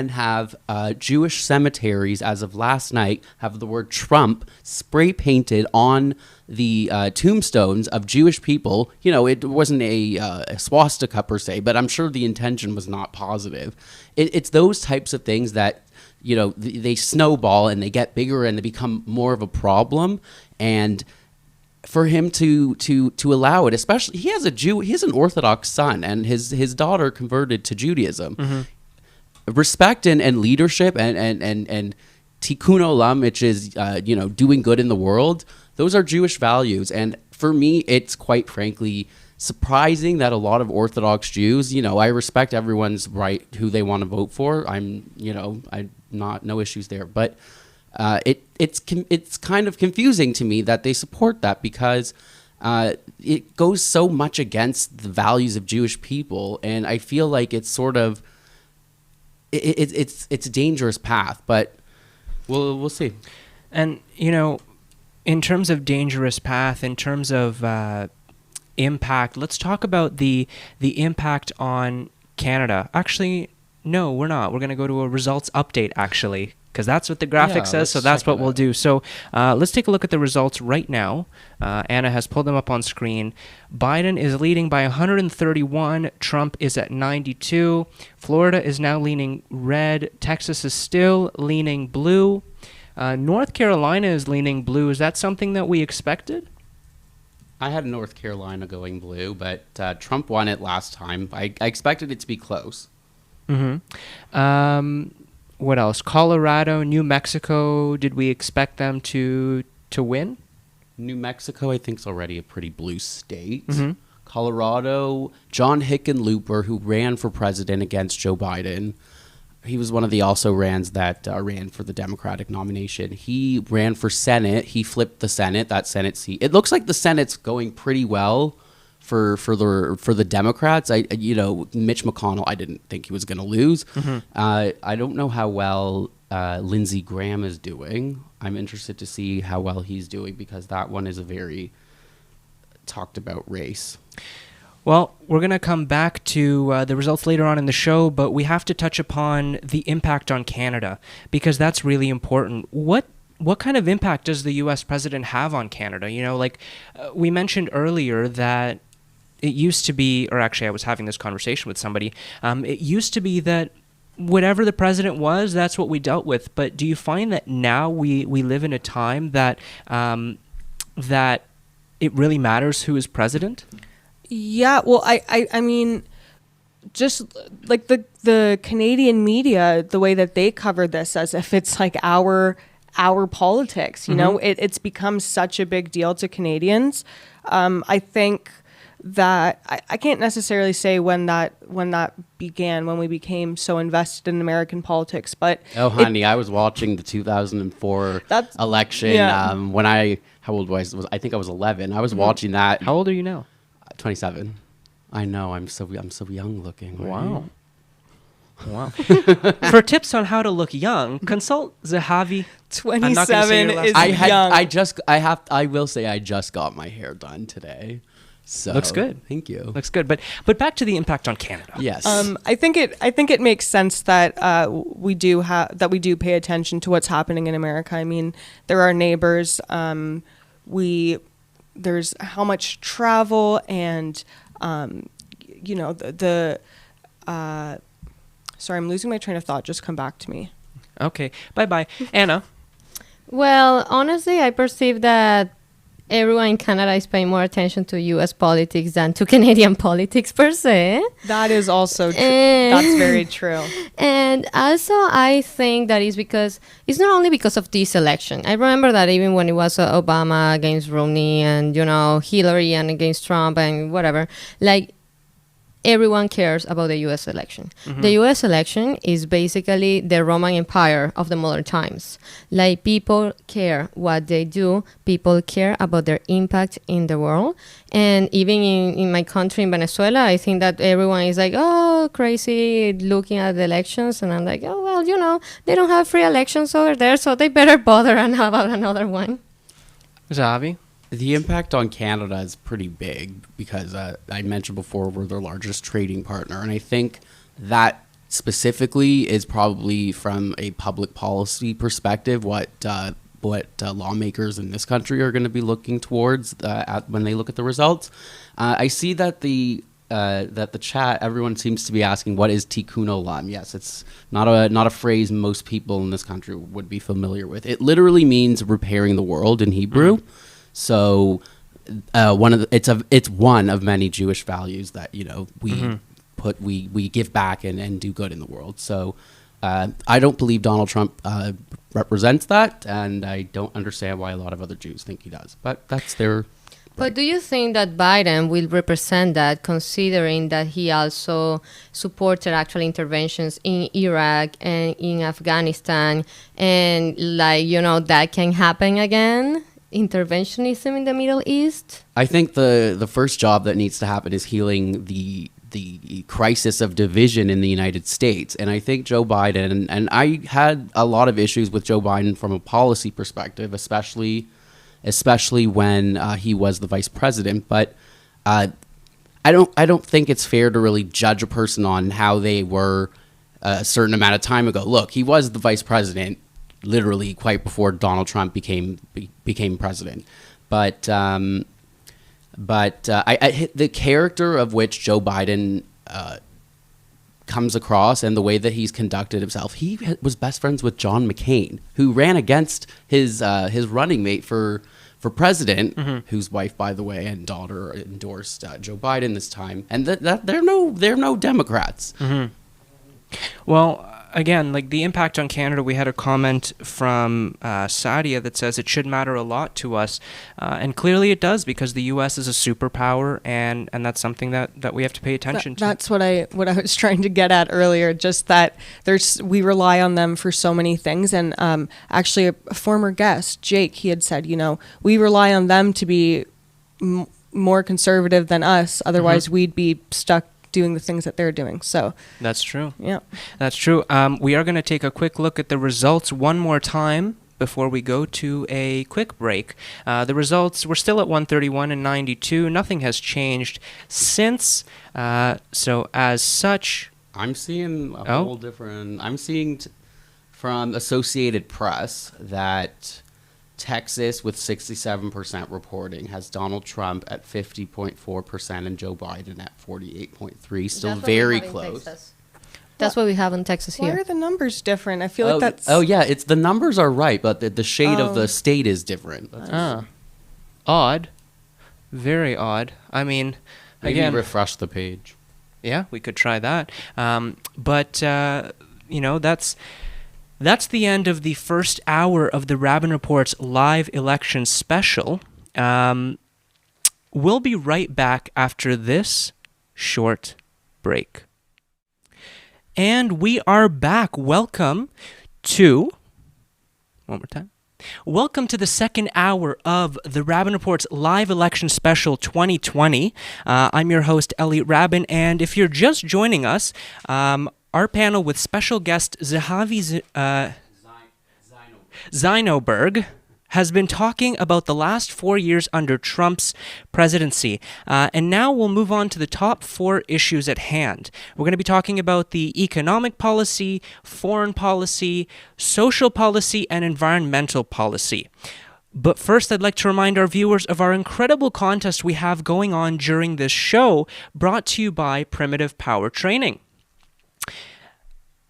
have Jewish cemeteries, as of last night, have the word Trump spray painted on the tombstones of Jewish people? It wasn't a swastika per se, but I'm sure the intention was not positive. It's those types of things that, they snowball and they get bigger and they become more of a problem. And for him to allow it, especially, he has an Orthodox son, and his daughter converted to Judaism. Mm-hmm. Respect and leadership and tikkun olam, which is doing good in the world. Those are Jewish values, and for me, it's quite frankly surprising that a lot of Orthodox Jews. I respect everyone's right who they want to vote for. I'm no issues there, but it's kind of confusing to me that they support that, because it goes so much against the values of Jewish people, and I feel like it's sort of. It's a dangerous path, but we'll see. And in terms of dangerous path, in terms of impact, let's talk about the impact on Canada. Actually, no, we're not. We're going to go to a results update, actually, because that's what the graphic says, so that's what we'll do. So let's take a look at the results right now. Anna has pulled them up on screen. Biden is leading by 131. Trump is at 92. Florida is now leaning red. Texas is still leaning blue. North Carolina is leaning blue. Is that something that we expected? I had North Carolina going blue, but Trump won it last time. I expected it to be close. Mm-hmm. What else? Colorado, New Mexico. Did we expect them to win? New Mexico, I think, is already a pretty blue state. Mm-hmm. Colorado, John Hickenlooper, who ran for president against Joe Biden. He was one of the also-rans that ran for the Democratic nomination. He ran for Senate. He flipped the Senate, that Senate seat. It looks like the Senate's going pretty well for the Democrats. Mitch McConnell, I didn't think he was going to lose. Mm-hmm. I don't know how well Lindsey Graham is doing. I'm interested to see how well he's doing, because that one is a very talked about race. Well, we're going to come back to the results later on in the show, but we have to touch upon the impact on Canada, because that's really important. What kind of impact does the U.S. president have on Canada? We mentioned earlier that it used to be, or actually I was having this conversation with somebody, it used to be that whatever the president was, that's what we dealt with. But do you find that now we live in a time that that it really matters who is president? Yeah, well, I mean, just like the Canadian media, the way that they cover this as if it's like our politics, it's become such a big deal to Canadians. I think that I can't necessarily say when that began, when we became so invested in American politics, but honey, I was watching the 2004 election. Yeah. When how old was I? I think I was 11. I was watching that. How old are you now? 27. I know. I'm so young looking. Right? Wow. Wow. For tips on how to look young, consult Zehavi. I'm not gonna say 27 your last is name. young. I will say I just got my hair done today. So Looks good. Thank you. Looks good. But back to the impact on Canada. Yes. I think it makes sense that we do pay attention to what's happening in America. I mean, there are neighbors. There's how much travel and sorry, I'm losing my train of thought. Just come back to me. Okay. Bye-bye. Anna. Well, honestly, I perceive that everyone in Canada is paying more attention to U.S. politics than to Canadian politics per se. That is also true. Eh. That's very true. And also, I think that is because it's not only because of this election. I remember that even when it was Obama against Romney and, Hillary and against Trump and whatever, like, everyone cares about the U.S. election. Mm-hmm. The U.S. election is basically the Roman Empire of the modern times. Like, people care what they do. People care about their impact in the world. And even in my country, in Venezuela, I think that everyone is like, oh, crazy looking at the elections. And I'm like, oh, well, they don't have free elections over there, so they better bother about another one. Zehavi. The impact on Canada is pretty big because I mentioned before we're their largest trading partner. And I think that specifically is probably from a public policy perspective what lawmakers in this country are going to be looking towards when they look at the results. I see that the chat, everyone seems to be asking, what is tikkun olam? Yes, it's not a phrase most people in this country would be familiar with. It literally means repairing the world in Hebrew. Mm-hmm. So it's one of many Jewish values that we give back and do good in the world. So I don't believe Donald Trump represents that, and I don't understand why a lot of other Jews think he does. But that's their. But do you think that Biden will represent that, considering that he also supported actual interventions in Iraq and in Afghanistan, and that can happen again? Interventionism in the Middle East? I think the first job that needs to happen is healing the crisis of division in the United States. And I think Joe Biden, and I had a lot of issues with Joe Biden from a policy perspective, especially when he was the vice president. But I don't think it's fair to really judge a person on how they were a certain amount of time ago. Look, he was the vice president literally quite before Donald Trump became president. But the character of which Joe Biden comes across and the way that he's conducted himself, he was best friends with John McCain, who ran against his running mate for president, mm-hmm. whose wife, by the way, and daughter endorsed Joe Biden this time, and that they're no Democrats. Mm-hmm. Well, again, like the impact on Canada, we had a comment from Sadia that says it should matter a lot to us. And clearly it does, because the U.S. is a superpower, and that's something that we have to pay attention to. That's what I was trying to get at earlier, just that we rely on them for so many things. And actually, a former guest, Jake, he had said, we rely on them to be more conservative than us. Otherwise, mm-hmm. we'd be stuck doing the things that they're doing. So that's true. Yeah, that's true. We are going to take a quick look at the results one more time before we go to a quick break. The results, we're still at 131 and 92. Nothing has changed since. So as such, I'm seeing a whole different. I'm seeing from Associated Press that Texas, with 67% reporting, has Donald Trump at 50.4% and Joe Biden at 48.3%. Still very close. That's what we have in Texas here. Why are the numbers different? I feel like that's... Oh, yeah, it's the numbers are right, but the shade of the state is different. Odd. Very odd. I mean, maybe again... refresh the page. Yeah, we could try that. But that's the end of the first hour of the Raben Report's live election special. We'll be right back after this short break. And we are back. Welcome to the second hour of the Raben Report's live election special 2020. I'm your host, Elliot Raben, and if you're just joining us, our panel with special guest Zehavi Zynoberg has been talking about the last 4 years under Trump's presidency. And now we'll move on to the top 4 issues at hand. We're going to be talking about the economic policy, foreign policy, social policy, and environmental policy. But first, I'd like to remind our viewers of our incredible contest we have going on during this show, brought to you by Primitive Power Training.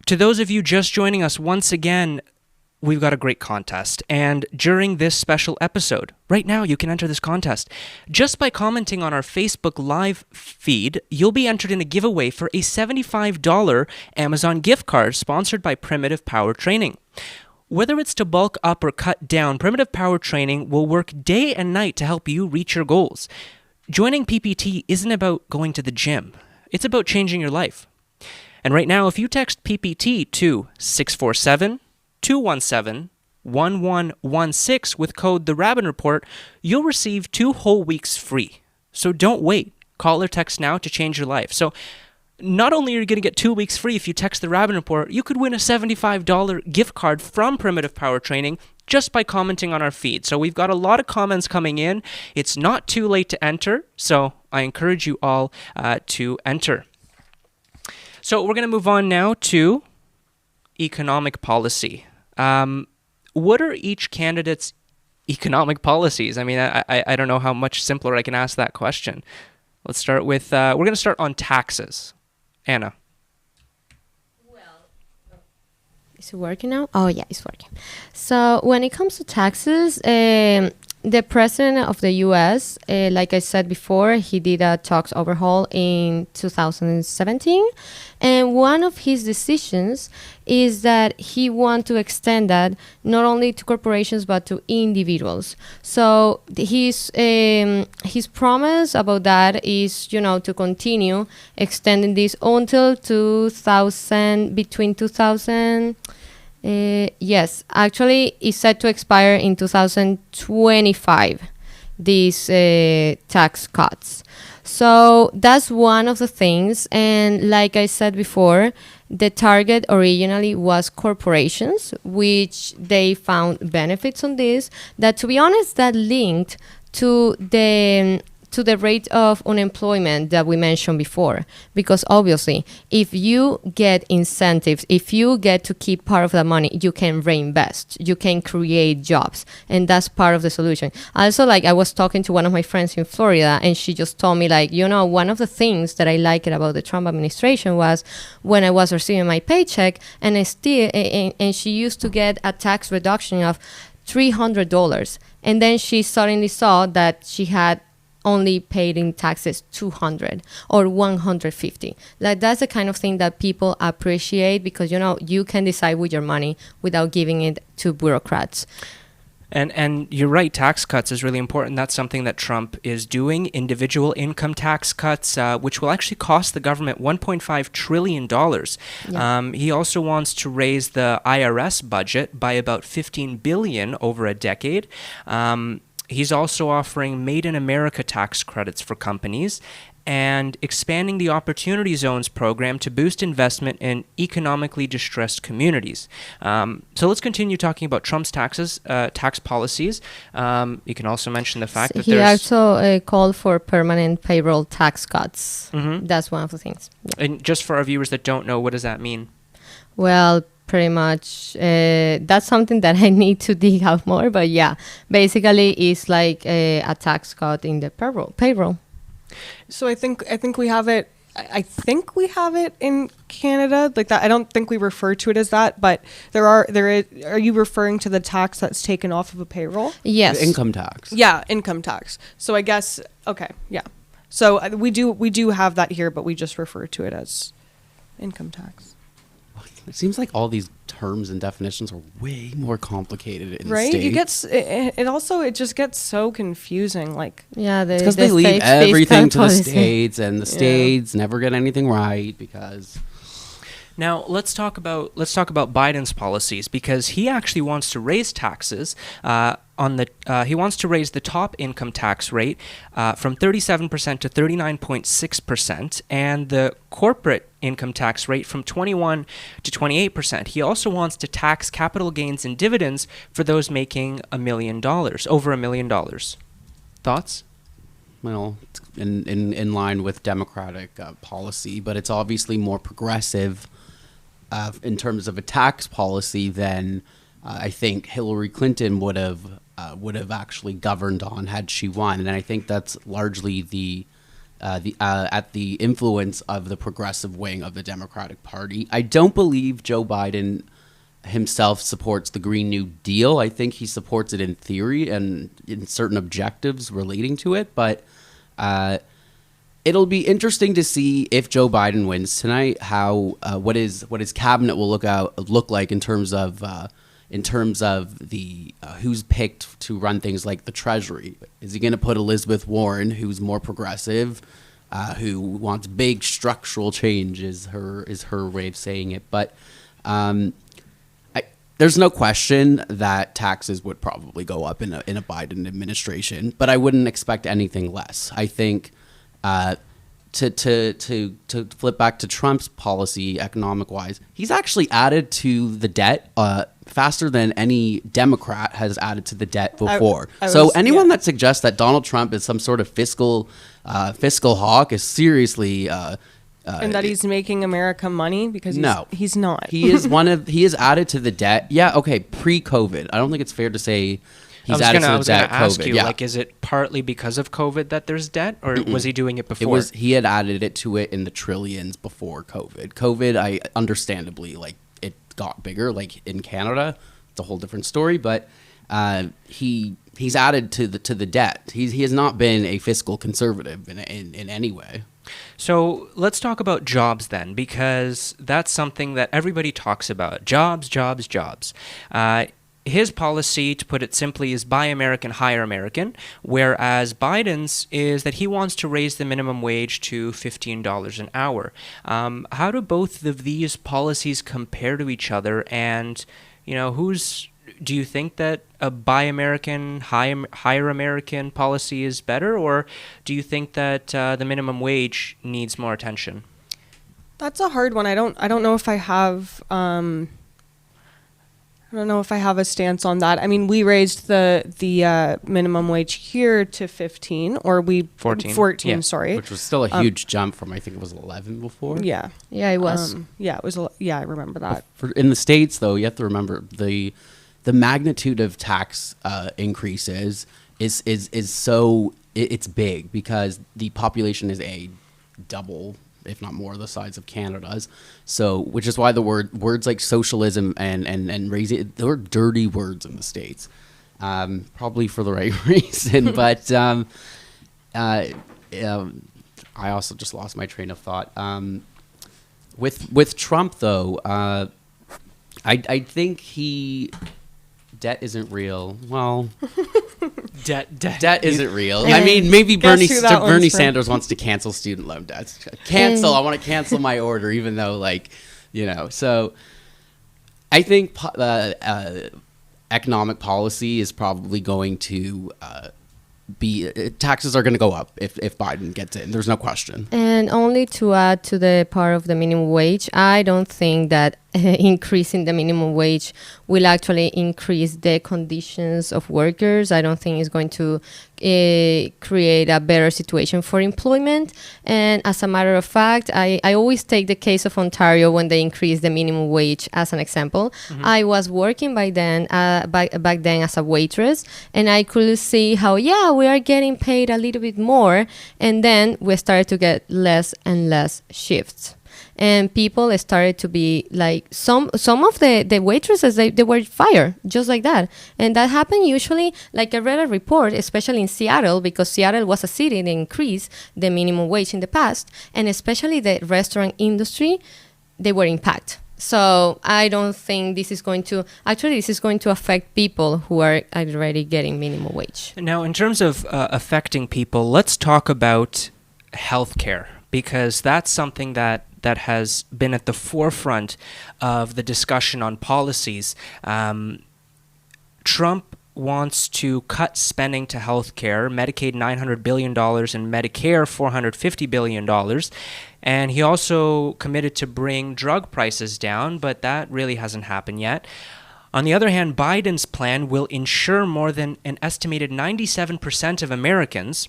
To those of you just joining us once again, we've got a great contest, and during this special episode, right now you can enter this contest. Just by commenting on our Facebook Live feed, you'll be entered in a giveaway for a $75 Amazon gift card sponsored by Primitive Power Training. Whether it's to bulk up or cut down, Primitive Power Training will work day and night to help you reach your goals. Joining PPT isn't about going to the gym. It's about changing your life. And right now, if you text PPT to 647-217-1116 with code the Raben Report, you'll receive 2 whole weeks free. So don't wait. Call or text now to change your life. So not only are you going to get 2 weeks free if you text the Raben Report, you could win a $75 gift card from Primitive Power Training just by commenting on our feed. So we've got a lot of comments coming in. It's not too late to enter, so I encourage you all to enter. So we're going to move on now to economic policy. What are each candidate's economic policies? I mean, I don't know how much simpler I can ask that question. Let's start with, we're going to start on taxes. Anna. Is it working now? Oh, yeah, it's working. So when it comes to taxes, the president of the U.S., like I said before, he did a tax overhaul in 2017. And one of his decisions is that he wants to extend that not only to corporations but to individuals. So his promise about that is, to continue extending this until 2000, between 2000. Yes, actually, it's set to expire in 2025, these tax cuts. So that's one of the things. And like I said before, the target originally was corporations, which they found benefits on this, that to be honest, that linked to the rate of unemployment that we mentioned before. Because obviously, if you get incentives, if you get to keep part of the money, you can reinvest, you can create jobs, and that's part of the solution. Also, I was talking to one of my friends in Florida, and she just told me, one of the things that I liked about the Trump administration was when I was receiving my paycheck, and she used to get a tax reduction of $300, and then she suddenly saw that she had only paid in taxes $200 or $150. That's the kind of thing that people appreciate, because you can decide with your money without giving it to bureaucrats. And you're right, tax cuts is really important. That's something that Trump is doing. Individual income tax cuts, which will actually cost the government $1.5 trillion. Yeah. He also wants to raise the IRS budget by about $15 billion over a decade. He's also offering Made in America tax credits for companies and expanding the Opportunity Zones program to boost investment in economically distressed communities. So let's continue talking about Trump's tax policies. You can also mention the fact that he also called for permanent payroll tax cuts. Mm-hmm. That's one of the things. Yeah. And just for our viewers that don't know, what does that mean? Well, pretty much that's something that I need to dig out more, but yeah, basically it's like a tax cut in the payroll. So I think we have it. I think we have it in Canada like that. I don't think we refer to it as that, but there is. Are you referring to the tax that's taken off of a payroll? Yes. The income tax. Yeah, income tax. So I guess okay, yeah. So we do have that here, but we just refer to it as income tax. It seems like all these terms and definitions are way more complicated in the right? States. It just gets so confusing. It's because they leave everything to the states, and the states never get anything right because. Now let's talk about Biden's policies, because he actually wants to raise taxes he wants to raise the top income tax rate from 37% to 39.6%, and the corporate income tax rate from 21 to 28%. He also wants to tax capital gains and dividends for those making over $1 million. Thoughts? Well, it's in line with Democratic policy, but it's obviously more progressive in terms of a tax policy than I think Hillary Clinton would have actually governed on had she won. And I think that's largely at the influence of the progressive wing of the Democratic Party. I don't believe Joe Biden himself supports the Green New Deal. I think he supports it in theory and in certain objectives relating to it, but it'll be interesting to see if Joe Biden wins tonight, how what his cabinet will look like in terms of the who's picked to run things like the Treasury. Is he going to put Elizabeth Warren, who's more progressive, who wants big structural change, is her way of saying it? But there's no question that taxes would probably go up in a Biden administration, but I wouldn't expect anything less. I think to flip back to Trump's policy economic-wise, he's actually added to the debt faster than any Democrat has added to the debt before. Anyone that suggests that Donald Trump is some sort of fiscal hawk is seriously and that he's making America money, because he's not. He is added to the debt. Yeah, okay, pre-COVID. I don't think it's fair to say he's added to the debt. I was going to ask COVID. you, Yeah. is it partly because of COVID that there's debt, or was he doing it before? He had added it to it in the trillions before COVID. COVID, I understandably, it got bigger. In Canada, it's a whole different story. But he's added to the debt. He has not been a fiscal conservative in any way. So let's talk about jobs then, because that's something that everybody talks about. Jobs, jobs, jobs. His policy, to put it simply, is buy American, hire American, whereas Biden's is that he wants to raise the minimum wage to $15 an hour. How do both of these policies compare to each other? And, do you think that a buy American, hire American policy is better, or do you think that the minimum wage needs more attention? That's a hard one. I don't know if I have. I don't know if I have a stance on that. I mean, we raised the minimum wage here to 15, or 14. Yeah. Sorry, which was still a huge jump from, I think it was 11 before. Yeah, it was. It was. I remember that. In the States, though, you have to remember the magnitude of tax increases is so it's big, because the population is double, if not more, the size of Canada's. So, which is why the words like socialism and raising, they're dirty words in the States, probably for the right reason. But I also just lost my train of thought. With Trump, though, I think debt isn't real. Well, debt isn't real. I mean, maybe Bernie Sanders wants to cancel student loan debts. I want to cancel my order, even though, So I think economic policy is probably going to taxes are going to go up if Biden gets in. There's no question. And only to add to the part of the minimum wage, I don't think that increasing the minimum wage will actually increase the conditions of workers. I don't think it's going to create a better situation for employment. And as a matter of fact, I always take the case of Ontario when they increased the minimum wage as an example. Mm-hmm. I was working back then as a waitress, and I could see how, we are getting paid a little bit more, and then we started to get less and less shifts. And people started to be like, some of the waitresses, they were fired just like that. And that happened usually, I read a report, especially in Seattle, because Seattle was a city that increased the minimum wage in the past. And especially the restaurant industry, they were impacted. So I don't think this is going to affect people who are already getting minimum wage. Now, in terms of affecting people, let's talk about healthcare, because that's something that that has been at the forefront of the discussion on policies. Trump wants to cut spending to healthcare, Medicaid $900 billion and Medicare $450 billion. And he also committed to bring drug prices down, but that really hasn't happened yet. On the other hand, Biden's plan will insure more than an estimated 97% of Americans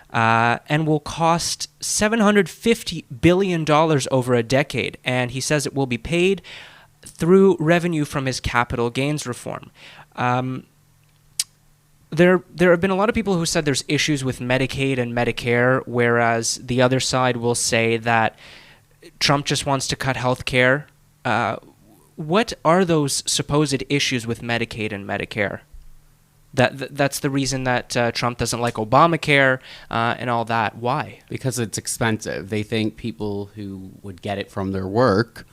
and will cost $750 billion over a decade. And he says it will be paid through revenue from his capital gains reform. There have been a lot of people who said there's issues with Medicaid and Medicare, whereas the other side will say that Trump just wants to cut health care. What are those supposed issues with Medicaid and Medicare? That's the reason that Trump doesn't like Obamacare and all that. Why? Because it's expensive. They think people who would get it from their work,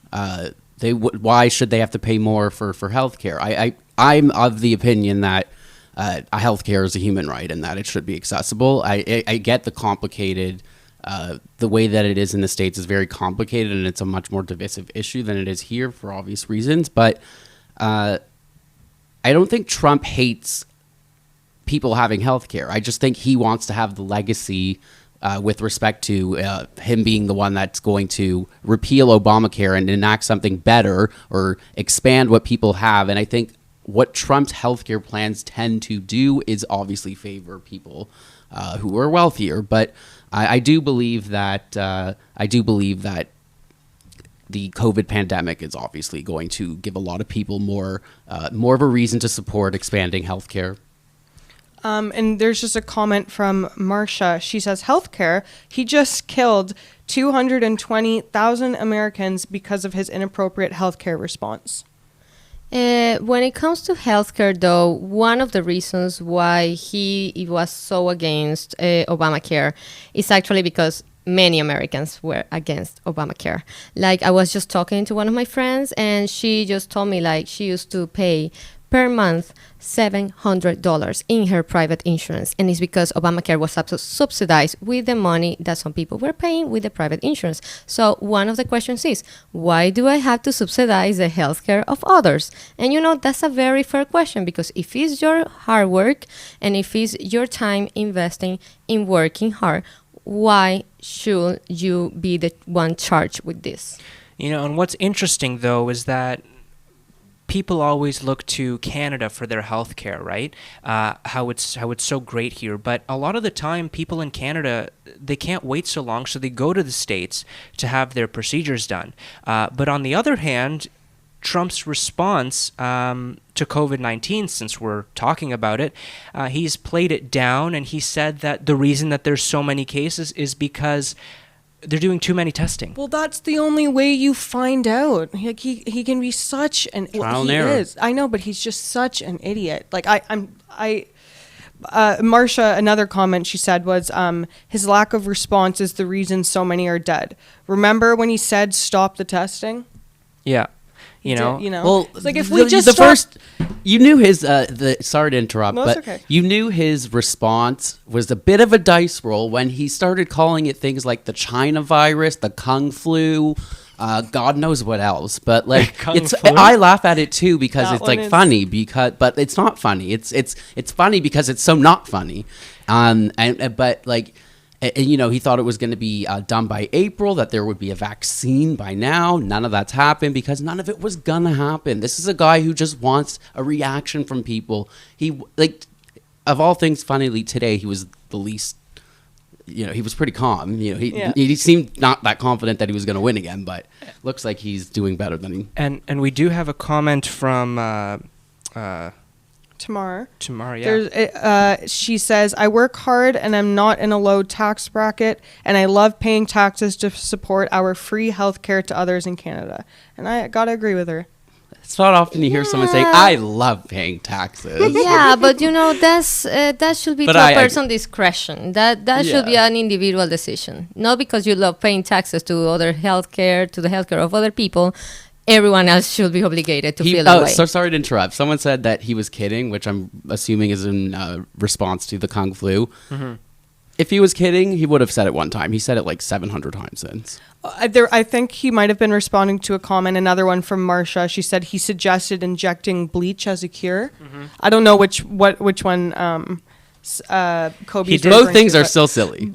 why should they have to pay more for health care? I'm of the opinion that healthcare is a human right and that it should be accessible. I get the complicated, the way that it is in the States is very complicated and it's a much more divisive issue than it is here for obvious reasons. But I don't think Trump hates people having healthcare. I just think he wants to have the legacy with respect to him being the one that's going to repeal Obamacare and enact something better or expand what people have. And I think what Trump's healthcare plans tend to do is obviously favor people who are wealthier. But I do believe that the COVID pandemic is obviously going to give a lot of people more of a reason to support expanding healthcare. And there's just a comment from Marcia. She says, healthcare, he just killed 220,000 Americans because of his inappropriate healthcare response. When it comes to healthcare, though, one of the reasons why he was so against Obamacare is actually because many Americans were against Obamacare. Like, I was just talking to one of my friends, and she just told me, like, she used to pay per month $700 in her private insurance, and it's because Obamacare was subsidized with the money that some people were paying with the private insurance. So one of the questions is, why do I have to subsidize the healthcare of others? And that's a very fair question, because if it's your hard work and if it's your time investing in working hard, why should you be the one charged with this? And what's interesting, though, is that people always look to Canada for their health care, right? How it's so great here. But a lot of the time, people in Canada, they can't wait so long, so they go to the States to have their procedures done. But on the other hand, Trump's response to COVID-19, since we're talking about it, he's played it down, and he said that the reason that there's so many cases is because they're doing too many testing. Well, that's the only way you find out. Like, he can be such an trial and error. I know, but he's just such an idiot. Like, Marcia, another comment she said was, his lack of response is the reason so many are dead. Remember when he said stop the testing? Yeah. Well, it's like, if we just you knew his sorry to interrupt, no, but okay. You knew his response was a bit of a dice roll when he started calling it things like the China virus, the Kung flu, God knows what else. But like, I laugh at it too because that it's like funny but it's not funny. It's funny because it's so not funny. But like. He thought it was going to be done by April, that there would be a vaccine by now. None of that's happened because none of it was going to happen. This is a guy who just wants a reaction from people. He, like, of all things, funnily, today, he was the least, he was pretty calm. He seemed not that confident that he was going to win again, but looks like he's doing better than he. And we do have a comment from... Tamar, yeah. She says, I work hard and I'm not in a low tax bracket, and I love paying taxes to support our free health care to others in Canada. And I gotta agree with her. It's not often you hear someone saying, I love paying taxes. Yeah, but that should be to a person's discretion. That should be an individual decision. Not because you love paying taxes to the healthcare of other people. Everyone else should be obligated to feel that way. So sorry to interrupt. Someone said that he was kidding, which I'm assuming is in response to the Kung flu. Mm-hmm. If he was kidding, he would have said it one time. He said it like 700 times since. I think he might have been responding to a comment. Another one from Marsha. She said he suggested injecting bleach as a cure. I don't know which one. Kobe's Both things are still silly.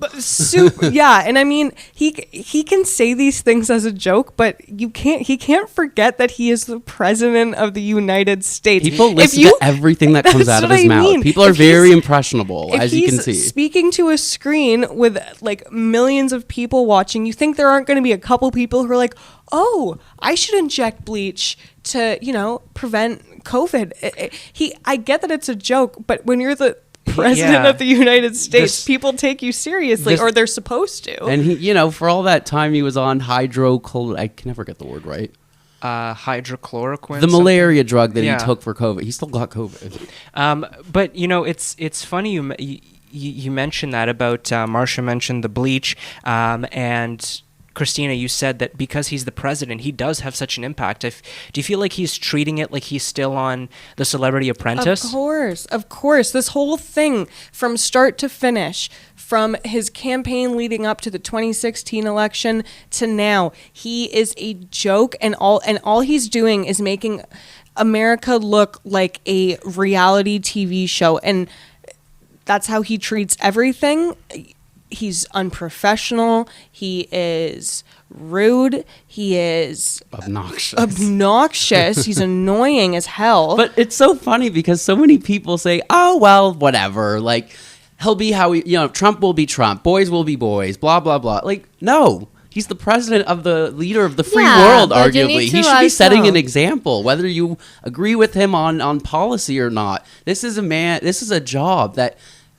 Yeah, and I mean he can say these things as a joke, but he can't forget that he is the president of the United States. People listen to everything that comes out of his mouth. People are very impressionable, as you can see. Speaking to a screen with like millions of people watching, you think there aren't going to be a couple people who are like, "Oh, I should inject bleach to, prevent COVID." I get that it's a joke, but when you're the president of the United States, people take you seriously, or they're supposed to. And he, for all that time he was on I can never get the word right. Hydrochloroquine, the malaria drug that he took for COVID. He still got COVID. But it's funny you mentioned that about Marsha mentioned the bleach, and Christina, you said that because he's the president, he does have such an impact. Do you feel like he's treating it like he's still on The Celebrity Apprentice? Of course. This whole thing from start to finish, from his campaign leading up to the 2016 election to now, he is a joke, and all he's doing is making America look like a reality TV show, and that's how he treats everything. He's unprofessional. He is rude. He is obnoxious. He's annoying as hell. But it's so funny because so many people say, "Oh well, whatever." Like he'll be how Trump will be Trump. Boys will be boys. Blah blah blah. Like no. He's the president of the leader of the free world, arguably. He should be setting an example, whether you agree with him on policy or not. This is a job that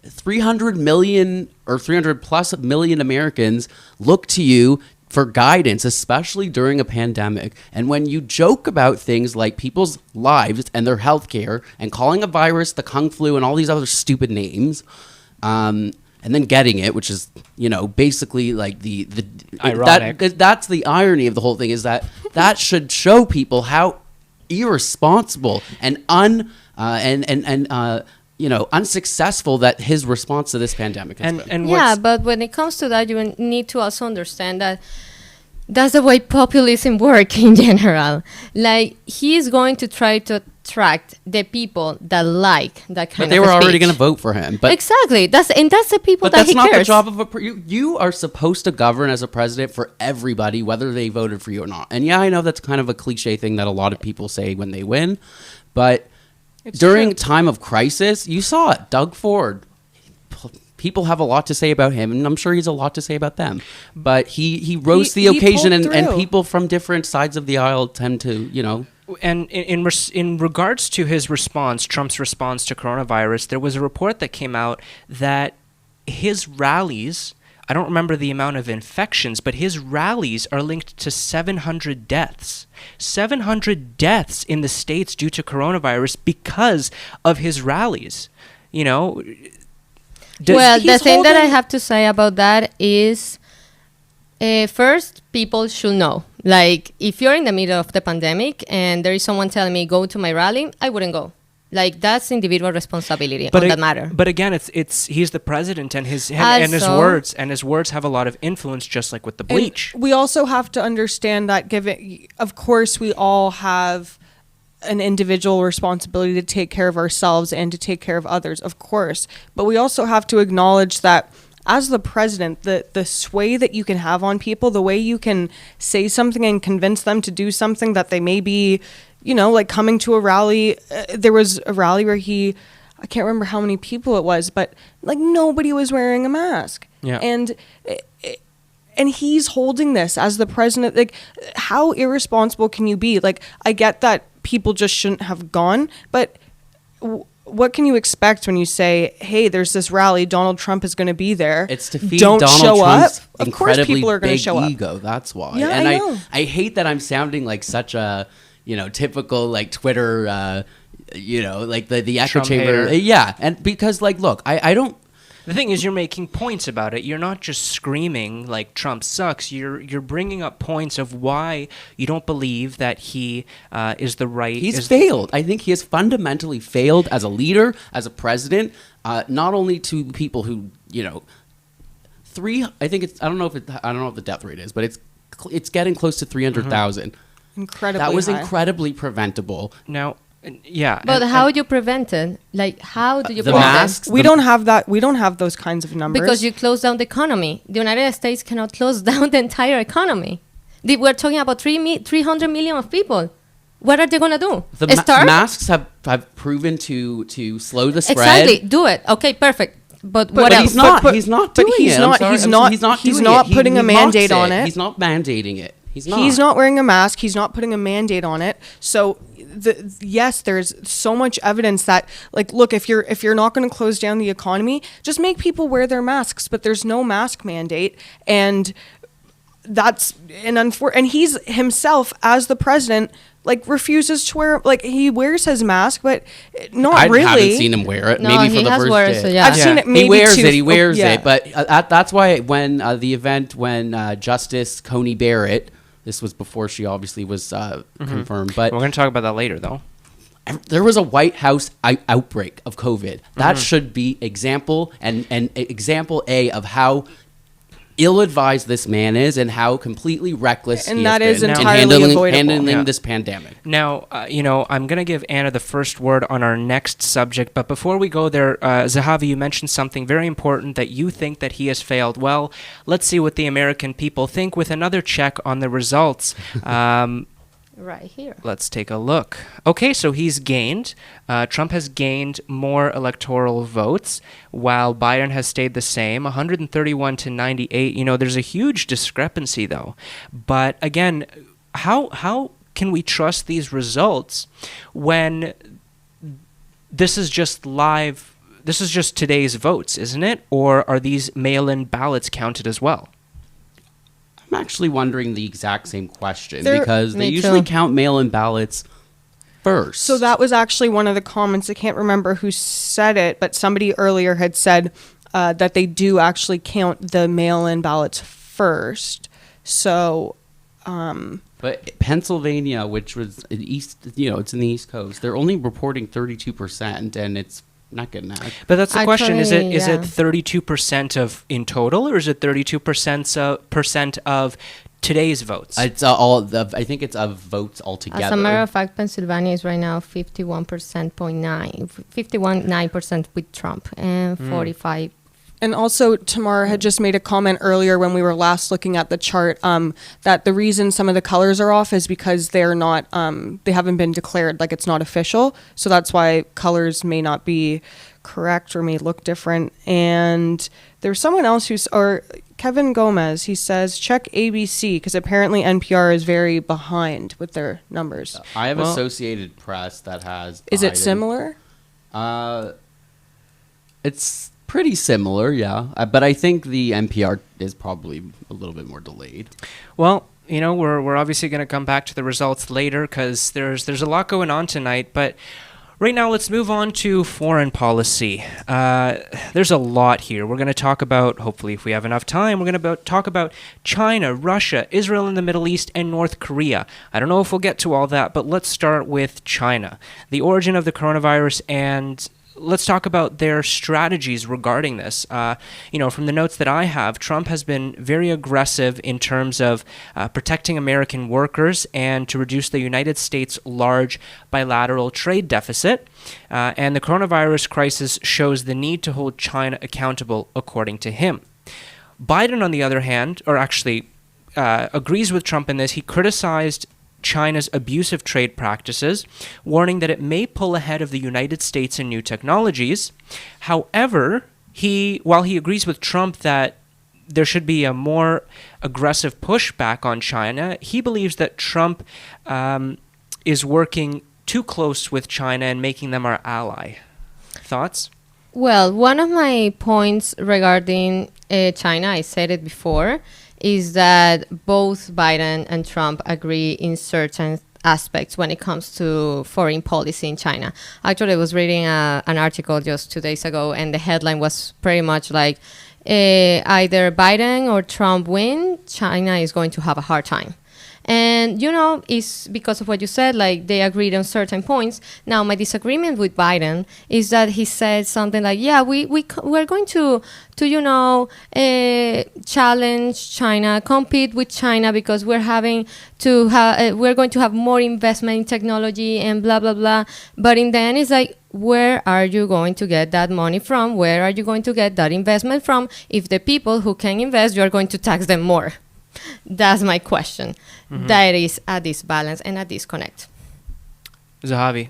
300 million or 300 plus million Americans look to you for guidance, especially during a pandemic. And when you joke about things like people's lives and their health care and calling a virus the Kung Flu and all these other stupid names, and then getting it, which is, basically like the ironic. That's the irony of the whole thing, is that should show people how irresponsible and unsuccessful that his response to this pandemic has been. But when it comes to that, you need to also understand that that's the way populism works in general. Like, he's going to try to attract the people that like that kind of speech. But they were already going to vote for him. But exactly. That's the people that he cares. But that's not the job of you are supposed to govern as a president for everybody, whether they voted for you or not. And yeah, I know that's kind of a cliche thing that a lot of people say when they win, but during time of crisis, you saw it. Doug Ford. People have a lot to say about him, and I'm sure he's a lot to say about them. But he rose to the occasion, and people from different sides of the aisle tend to, And in regards to his response, Trump's response to coronavirus, there was a report that came out that his rallies, I don't remember the amount of infections, but his rallies are linked to 700 deaths. 700 deaths in the States due to coronavirus because of his rallies. The thing that I have to say about that is, first, people should know. Like, if you're in the middle of the pandemic and there is someone telling me, go to my rally, I wouldn't go. Like, that's individual responsibility on that matter. But again, it's he's the president, and his words have a lot of influence, just like with the bleach. And we also have to understand that, of course, we all have an individual responsibility to take care of ourselves and to take care of others, of course. But we also have to acknowledge that as the president, the sway that you can have on people, the way you can say something and convince them to do something that they may be, like coming to a rally. There was a rally where I can't remember how many people it was, but like nobody was wearing a mask. Yeah. And he's holding this as the president. Like, how irresponsible can you be? Like, I get that people just shouldn't have gone, but what can you expect when you say, hey, there's this rally, Donald Trump is going to be there. It's to feed Donald Trump's incredibly big ego. That's why. Yeah, and I know. I hate that I'm sounding like such a, typical like Twitter, like the echo chamber. Hater. Yeah. And because look, I don't. The thing is, you're making points about it. You're not just screaming like Trump sucks. You're bringing up points of why you don't believe that he is the right. He's failed. I think he has fundamentally failed as a leader, as a president. Not only to people who I think it's. I don't know what the death rate is, but it's getting close to 300,000. Incredibly That was high. incredibly preventable. Now, yeah. But how would you prevent it? Like, how do you The prevent masks. it? We don't have that. We don't have those kinds of numbers. Because you close down the economy. The United States cannot close down the entire economy. We're talking about 300 million of people. What are they going to do? The Starve? masks have proven to slow the spread. Exactly. Do it. Okay, perfect. But what But else? he's not. He's not doing he's it. not- I'm he's sorry. not- He's not. he's doing not it. putting a mocks Mandate on it. He's not mandating it. He's not. He's not wearing a mask. He's not putting a mandate on it. So, yes, there's so much evidence that, like, look, if you're not going to close down the economy, just make people wear their masks. But there's no mask mandate, and that's and he's himself as the president, like, refuses to wear, like, he wears his mask, but not I really. haven't seen him wear it. No, maybe he for the has first worn it, day. so yeah. I've seen it maybe He wears two- it. He wears yeah. it. But that's why when the event when Justice Coney Barrett, this was before she obviously was confirmed, but We're going to talk about that later, though. there was a White House outbreak of COVID. That should be example and example A of how ill-advised this man is and how completely reckless And he that has is been in entirely avoidable. handling Yeah. this pandemic. Now, I'm going to give Anna the first word on our next subject, but before we go there, Zehavi, you mentioned something very important, that you think that he has failed. Well, let's see what the American people think with another check on the results. Right here. Let's take a look. Okay, so he's gained. Trump has gained more electoral votes, while Biden has stayed the same, 131 to 98. There's a huge discrepancy, though. But again, how can we trust these results when this is just live? This is just today's votes, isn't it? Or are these mail-in ballots counted as well? I'm actually wondering the exact same question There- because they Me usually too. count mail-in ballots first. So that was actually one of the comments. I can't remember who said it, but somebody earlier had said that they do actually count the mail-in ballots first. So, But Pennsylvania, which was in it's in the East Coast, they're only reporting 32%, and it's not good enough. But that's the question. Is it Actually, yeah. 32% of in total, or is it 32% of today's votes? It's I think it's of votes altogether. As a matter of fact, Pennsylvania is right now 51.9% with Trump and 45. and also Tamara had just made a comment earlier when we were last looking at the chart that the reason some of the colors are off is because they're not, they haven't been declared, like it's not official. So that's why colors may not be correct or may look different. And there's someone else or Kevin Gomez, he says, check ABC because apparently NPR is very behind with their numbers. I have Well- Associated Press that has. Is it Biden. similar? It's pretty similar, yeah. But I think the NPR is probably a little bit more delayed. Well, we're obviously going to come back to the results later because there's a lot going on tonight. But right now, let's move on to foreign policy. There's a lot here. We're going to talk about, hopefully if we have enough time, we're going to talk about China, Russia, Israel in the Middle East, and North Korea. I don't know if we'll get to all that, but let's start with China. The origin of the coronavirus, and let's talk about their strategies regarding this. From the notes that I have, Trump has been very aggressive in terms of protecting American workers and to reduce the United States' large bilateral trade deficit. And the coronavirus crisis shows the need to hold China accountable, according to him. Biden, on the other hand, agrees with Trump in this. He criticized China's abusive trade practices, warning that it may pull ahead of the United States in new technologies. However, while he agrees with Trump that there should be a more aggressive pushback on China, he believes that Trump is working too close with China and making them our ally. Thoughts? Well, one of my points regarding China, I said it before, is that both Biden and Trump agree in certain aspects when it comes to foreign policy in China. Actually, I was reading an article just 2 days ago, and the headline was pretty much like, either Biden or Trump win, China is going to have a hard time. And, you know, it's because of what you said, like they agreed on certain points. Now, my disagreement with Biden is that he said something like, yeah, we're going to you know, challenge China, compete with China because we're having to we're going to have more investment in technology and blah, blah, blah. But in the end, it's like, where are you going to get that money from? Where are you going to get that investment from? If the people who can invest, you are going to tax them more. That's my question. That is a disbalance and a disconnect. Zehavi.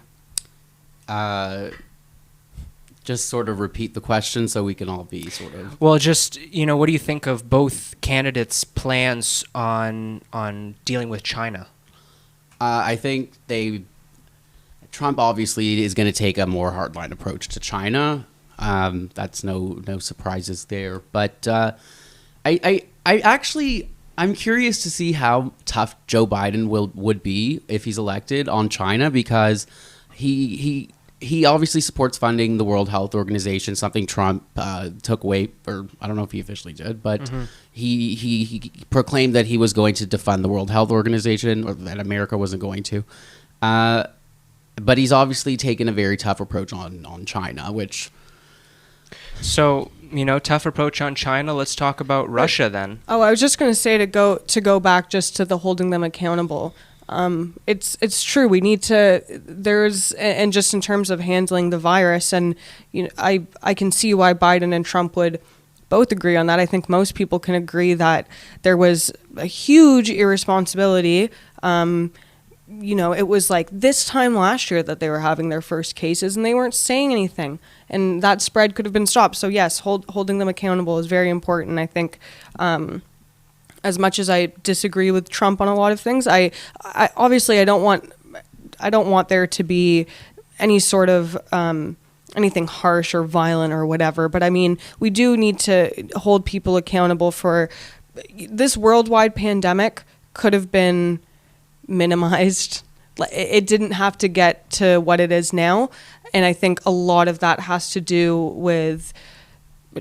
Just sort of repeat the question so we can all be sort of... Well, just, you know, what do you think of both candidates' plans on dealing with China? I think Trump obviously is going to take a more hardline approach to China. That's no surprises there. But I'm curious to see how tough Joe Biden would be if he's elected on China, because he obviously supports funding the World Health Organization, something Trump took away, or I don't know if he officially did, but he proclaimed that he was going to defund the World Health Organization, or that America wasn't going to. But he's obviously taken a very tough approach on China, which... So, you know, tough approach on China. Let's talk about Russia then. Oh, I was just going to say to go back just to the holding them accountable. It's true. We need to. And just in terms of handling the virus, and you know, I can see why Biden and Trump would both agree on that. I think most people can agree that there was a huge irresponsibility. You know, it was like this time last year that they were having their first cases and they weren't saying anything, and that spread could have been stopped. So yes, holding them accountable is very important. I think, as much as I disagree with Trump on a lot of things, I obviously I don't want there to be any sort of anything harsh or violent or whatever. But I mean, we do need to hold people accountable for this worldwide pandemic. Could have been minimized. It didn't have to get to what it is now, and I think a lot of that has to do with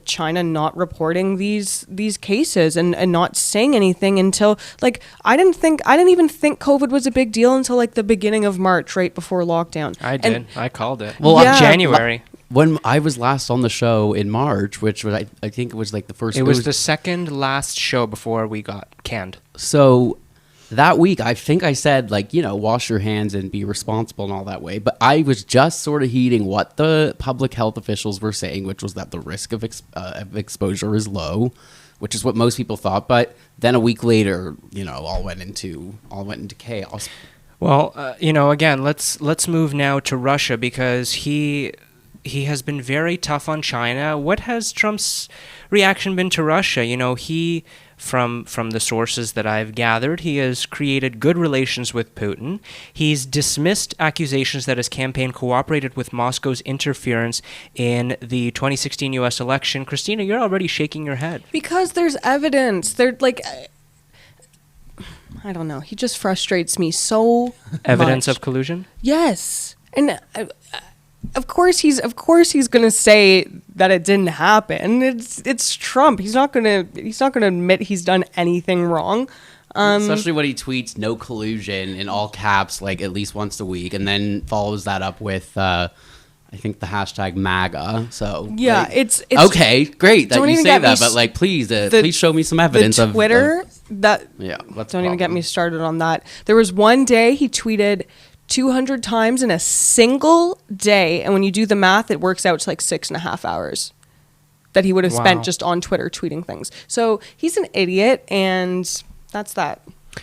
China not reporting these cases and not saying anything until, like, I didn't even think COVID was a big deal until like the beginning of March, right before lockdown. I called it. Well, yeah, January. When I was last on the show in March, which was I think it was like the first... It was the second last show before we got canned. So that week, I think I said, like, you know, wash your hands and be responsible and all that way. But I was just sort of heeding what the public health officials were saying, which was that the risk of exposure is low, which is what most people thought. But then a week later, you know, all went into chaos. Well, you know, again, let's move now to Russia, because he has been very tough on China. What has Trump's reaction been to Russia? You know, From the sources that I've gathered, he has created good relations with Putin. He's dismissed accusations that his campaign cooperated with Moscow's interference in the 2016 U.S. election. Christina, you're already shaking your head. Because there's evidence. They're like, I don't know. He just frustrates me so Evidence much. of collusion? Yes. And of course he's going to say that it didn't happen. It's Trump. He's not going to admit he's done anything wrong. Especially when he tweets "no collusion" in all caps, like at least once a week, and then follows that up with I think the hashtag MAGA. So yeah, like, it's okay, great that you say that, but like please show me some evidence the Twitter don't even get me started on that. There was one day he tweeted 200 times in a single day, and when you do the math, it works out to like 6.5 hours that he would have spent just on Twitter tweeting things. So he's an idiot, and that's that.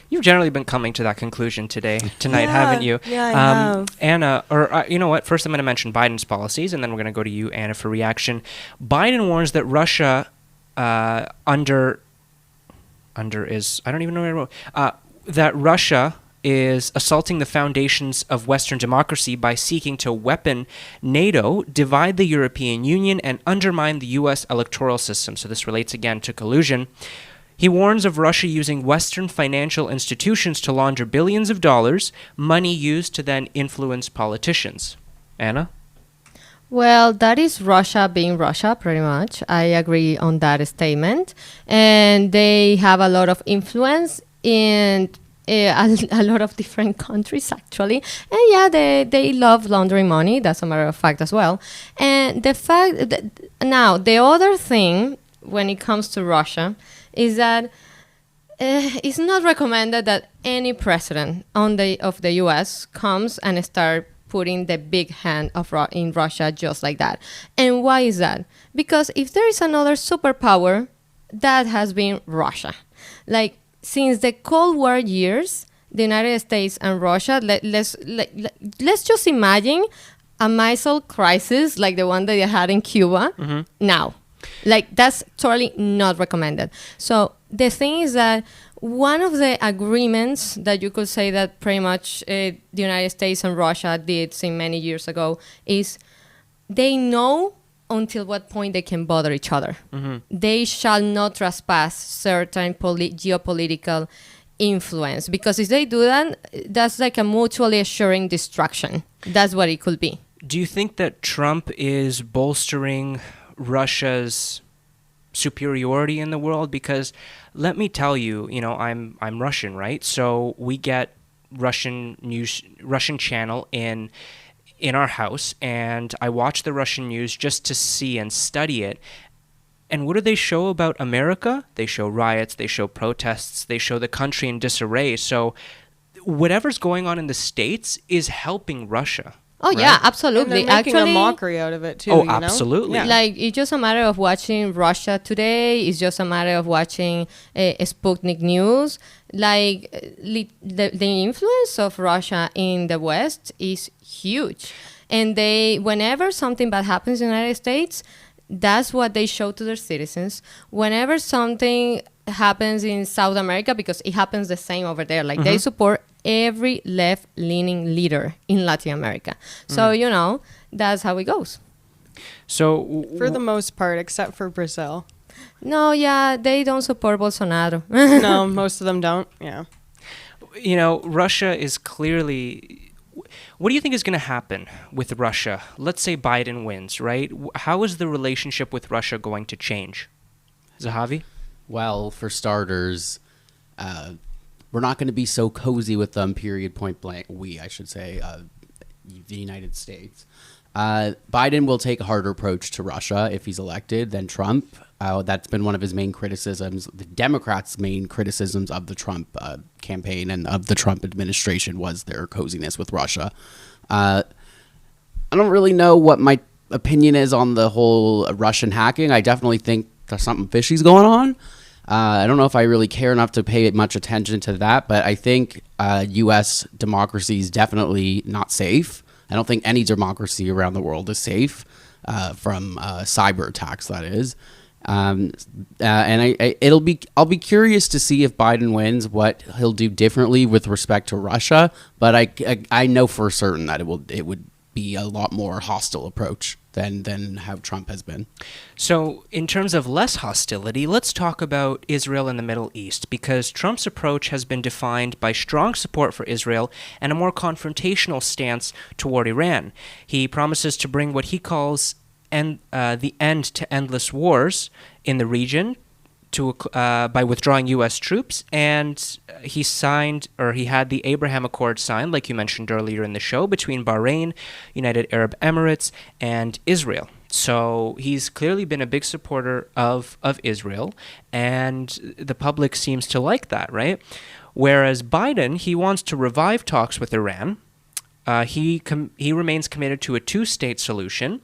You've generally been coming to that conclusion tonight, haven't you? Yeah, I have. Anna, or you know what? First, I'm going to mention Biden's policies, and then we're going to go to you, Anna, for reaction. Biden warns that Russia, under is I don't even know where I wrote that Russia is assaulting the foundations of Western democracy by seeking to weaken NATO, divide the European Union, and undermine the U.S. electoral system. So this relates again to collusion. He warns of Russia using Western financial institutions to launder billions of dollars, money used to then influence politicians. Anna? Well, that is Russia being Russia, pretty much. I agree on that statement. And they have a lot of influence in a lot of different countries actually, and yeah, they love laundering money. That's a matter of fact as well. And the fact that now the other thing when it comes to Russia is that it's not recommended that any president of the U.S. comes and start putting the big hand in Russia just like that. And why is that? Because if there is another superpower, that has been Russia. Like since the Cold War years, the United States and Russia, let's just imagine a missile crisis like the one that they had in Cuba now. Like that's totally not recommended. So the thing is that one of the agreements that you could say that pretty much the United States and Russia did some many years ago is they know until what point they can bother each other. They shall not trespass certain geopolitical influence, because if they do that, that's like a mutually assuring destruction. That's what it could be. Do you think that Trump is bolstering Russia's superiority in the world? Because let me tell you, I'm Russian, right? So we get Russian news, Russian channel in our house, and I watch the Russian news just to see and study it. And what do they show about America? They show riots, they show protests, they show the country in disarray. So whatever's going on in the States is helping Russia. Oh, right? Yeah, absolutely. And they're making a mockery out of it, too. Oh, absolutely. Yeah. Like, it's just a matter of watching Russia Today. It's just a matter of watching Sputnik News. Like, the influence of Russia in the West is huge. And whenever something bad happens in the United States, that's what they show to their citizens. Whenever something happens in South America, because it happens the same over there, like they support every left-leaning leader in Latin America. So, that's how it goes. So For the most part, except for Brazil. No, yeah, they don't support Bolsonaro. No, most of them don't. Yeah. Russia is clearly... What do you think is going to happen with Russia? Let's say Biden wins, right? How is the relationship with Russia going to change? Zehavi? Well, for starters, we're not going to be so cozy with them, period, point blank. I should say, the United States. Biden will take a harder approach to Russia if he's elected than Trump. That's been one of his main criticisms. The Democrats' main criticisms of the Trump campaign and of the Trump administration was their coziness with Russia. I don't really know what my opinion is on the whole Russian hacking. I definitely think there's something fishy's going on. I don't know if I really care enough to pay much attention to that, but I think U.S. democracy is definitely not safe. I don't think any democracy around the world is safe from cyber attacks, that is. And I'll be curious to see if Biden wins, what he'll do differently with respect to Russia. But I know for certain that it would be a lot more hostile approach than how Trump has been. So in terms of less hostility, let's talk about Israel and the Middle East, because Trump's approach has been defined by strong support for Israel and a more confrontational stance toward Iran. He promises to bring what he calls the end to endless wars in the region by withdrawing U.S. troops, and he had the Abraham Accord signed, like you mentioned earlier in the show, between Bahrain, United Arab Emirates, and Israel. So he's clearly been a big supporter of Israel, and the public seems to like that, right? Whereas Biden, he wants to revive talks with Iran. He remains committed to a two-state solution.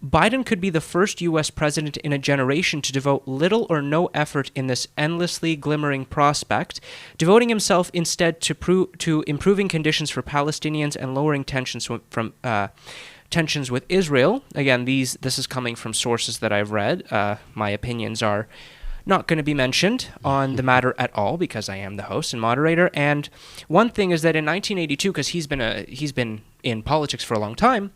Biden could be the first U.S. president in a generation to devote little or no effort in this endlessly glimmering prospect, devoting himself instead to improving conditions for Palestinians and lowering tensions with Israel. Again, this is coming from sources that I've read. My opinions are not going to be mentioned on the matter at all because I am the host and moderator. And one thing is that in 1982, because he's been in politics for a long time,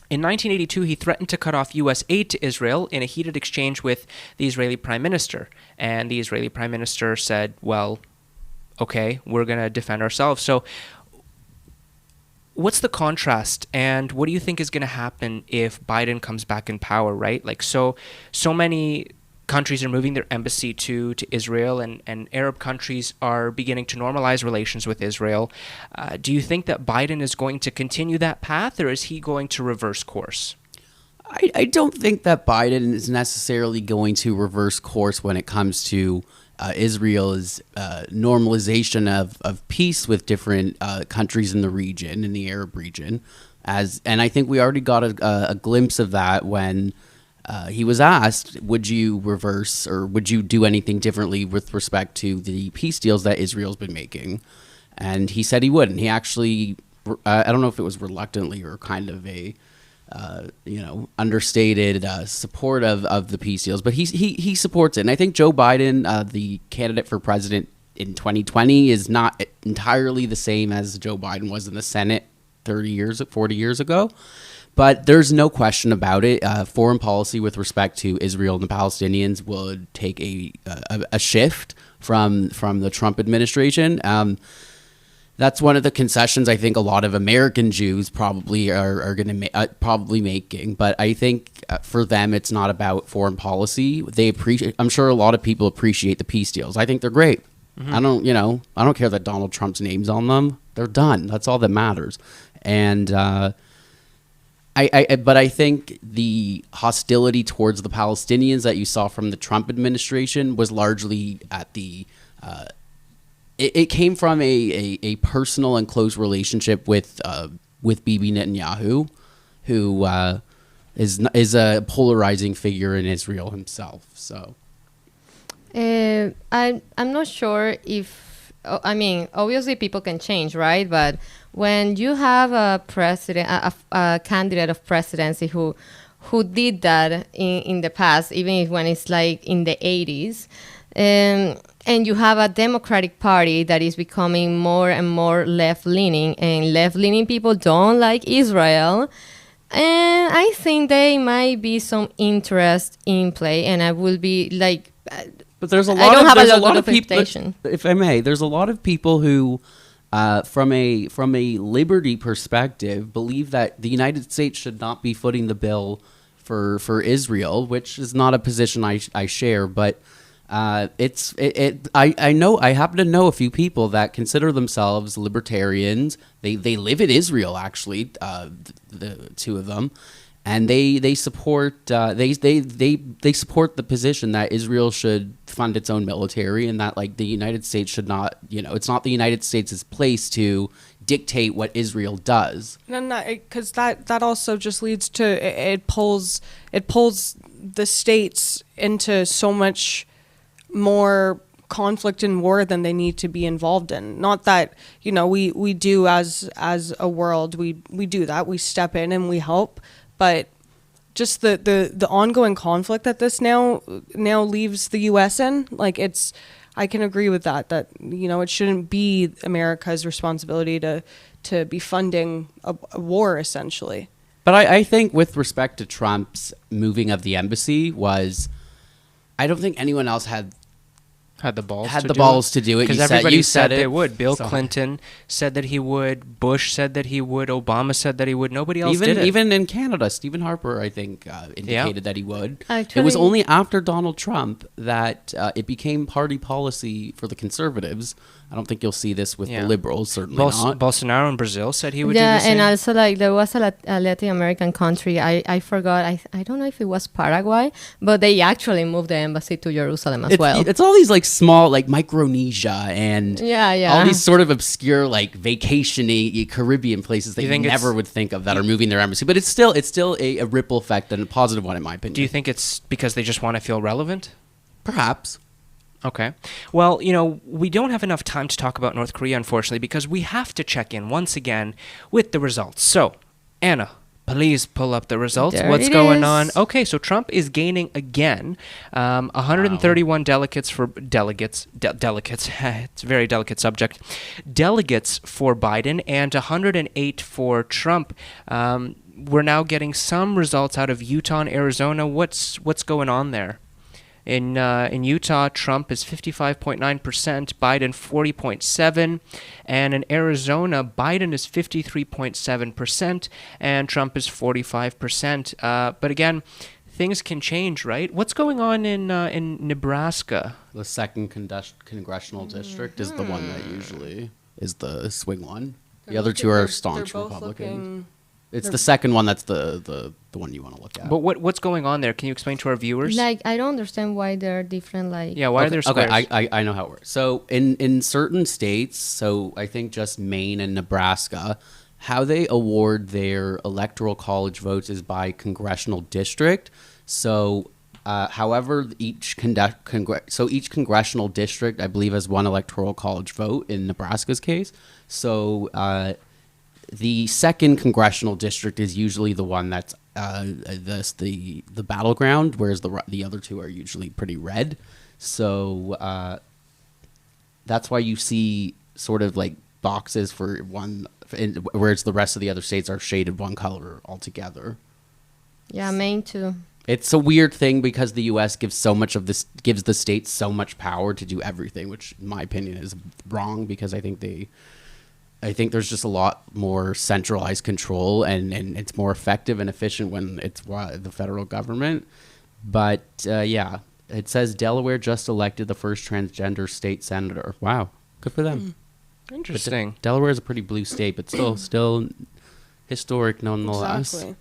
in 1982, he threatened to cut off U.S. aid to Israel in a heated exchange with the Israeli Prime Minister. And the Israeli Prime Minister said, well, okay, we're going to defend ourselves. So what's the contrast, and what do you think is going to happen if Biden comes back in power, right? Like, so many countries are moving their embassy to Israel, and Arab countries are beginning to normalize relations with Israel. Do you think that Biden is going to continue that path, or is he going to reverse course? I don't think that Biden is necessarily going to reverse course when it comes to Israel's normalization of peace with different countries in the region, in the Arab region. And I think we already got a glimpse of that when he was asked, would you reverse or would you do anything differently with respect to the peace deals that Israel's been making? And he said he wouldn't. He actually, I don't know if it was reluctantly or kind of a, understated support of the peace deals, but he supports it. And I think Joe Biden, the candidate for president in 2020, is not entirely the same as Joe Biden was in the Senate 40 years ago. But there's no question about it. Foreign policy with respect to Israel and the Palestinians would take a shift from the Trump administration. That's one of the concessions I think a lot of American Jews probably are going to probably making. But I think for them, it's not about foreign policy. I'm sure a lot of people appreciate the peace deals. I think they're great. Mm-hmm. I don't care that Donald Trump's name's on them. They're done. That's all that matters. And but I think the hostility towards the Palestinians that you saw from the Trump administration was largely at the. It came from a personal and close relationship with Bibi Netanyahu, who is a polarizing figure in Israel himself. So, I'm not sure if. I mean, obviously people can change, right? But when you have a president, a candidate of presidency who did that in the past, even if when it's like in the 80s, and you have a Democratic Party that is becoming more and more left-leaning, and left-leaning people don't like Israel, and I think there might be some interest in play, and I will be like... But there's a lot of people, if I may, there's a lot of people who, from a liberty perspective, believe that the United States should not be footing the bill for Israel, which is not a position I share, but I happen to know a few people that consider themselves libertarians. They live in Israel, actually, the two of them. And they support they support the position that Israel should fund its own military, and that like the United States should not, it's not the United States' place to dictate what Israel does. No, because that also just leads to it pulls the states into so much more conflict and war than they need to be involved in. Not that we do as a world we do that, we step in and we help. But just the ongoing conflict that this now leaves the U.S. in, like I can agree with that it shouldn't be America's responsibility to be funding a war, essentially. But I think with respect to Trump's moving of the embassy I don't think anyone else had the balls to do it. Because everybody said it. They would. Bill Clinton said that he would. Bush said that he would. Obama said that he would. Nobody else did it. Even in Canada, Stephen Harper, I think, indicated that he would. Actually, it was only after Donald Trump that it became party policy for the Conservatives. I don't think you'll see this with the Liberals, certainly not. Bolsonaro in Brazil said he would do the same. And also like there was a Latin American country, I forgot, I don't know if it was Paraguay, but they actually moved the embassy to Jerusalem as well. It's all these like small, like Micronesia and all these sort of obscure like vacation-y Caribbean places that you never would think of that are moving their embassy. But it's still a ripple effect and a positive one in my opinion. Do you think it's because they just want to feel relevant? Perhaps. Okay. Well, we don't have enough time to talk about North Korea, unfortunately, because we have to check in once again with the results. So, Anna, please pull up the results. What's going on? Okay, so Trump is gaining again. 131 delegates for delegates. It's a very delicate subject. Delegates for Biden and 108 for Trump. We're now getting some results out of Utah and Arizona. What's going on there? In Utah, Trump is 55.9%, Biden 40.7%, and in Arizona, Biden is 53.7%, and Trump is 45%. But again, things can change, right? What's going on in Nebraska? The second congressional district is the one that usually is the swing one. The other two are staunch Republicans. It's the second one that's the one you want to look at. But what's going on there? Can you explain to our viewers? Like, I don't understand why they're different. Like, Yeah, why are there squares? Okay, I know how it works. So in certain states, so I think just Maine and Nebraska, how they award their electoral college votes is by congressional district. So however each congressional district, I believe, has one electoral college vote in Nebraska's case. So the second congressional district is usually the one that's the battleground, whereas the other two are usually pretty red. So that's why you see sort of like boxes for one, whereas the rest of the other states are shaded one color altogether. yeah, Maine too. It's a weird thing because the U.S. gives the states so much power to do everything, which in my opinion is wrong, because I think there's just a lot more centralized control, and it's more effective and efficient when it's the federal government. But yeah, it says Delaware just elected the first transgender state senator. Wow, good for them. Interesting. Delaware is a pretty blue state, but still historic nonetheless. Exactly.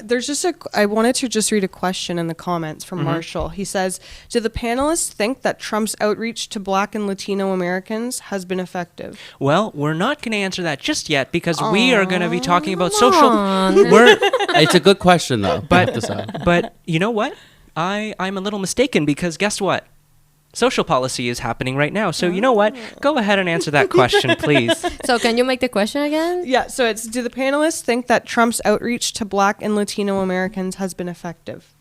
There's just I wanted to just read a question in the comments from Marshall. He says, do the panelists think that Trump's outreach to Black and Latino Americans has been effective? Well, we're not going to answer that just yet, because we are going to be talking about come social. on. It's a good question, though. But you know what? I'm a little mistaken, because guess what? Social policy is happening right now. So you know what? Go ahead and answer that question, please. So can you make the question again? Yeah, so it's, do the panelists think that Trump's outreach to Black and Latino Americans has been effective?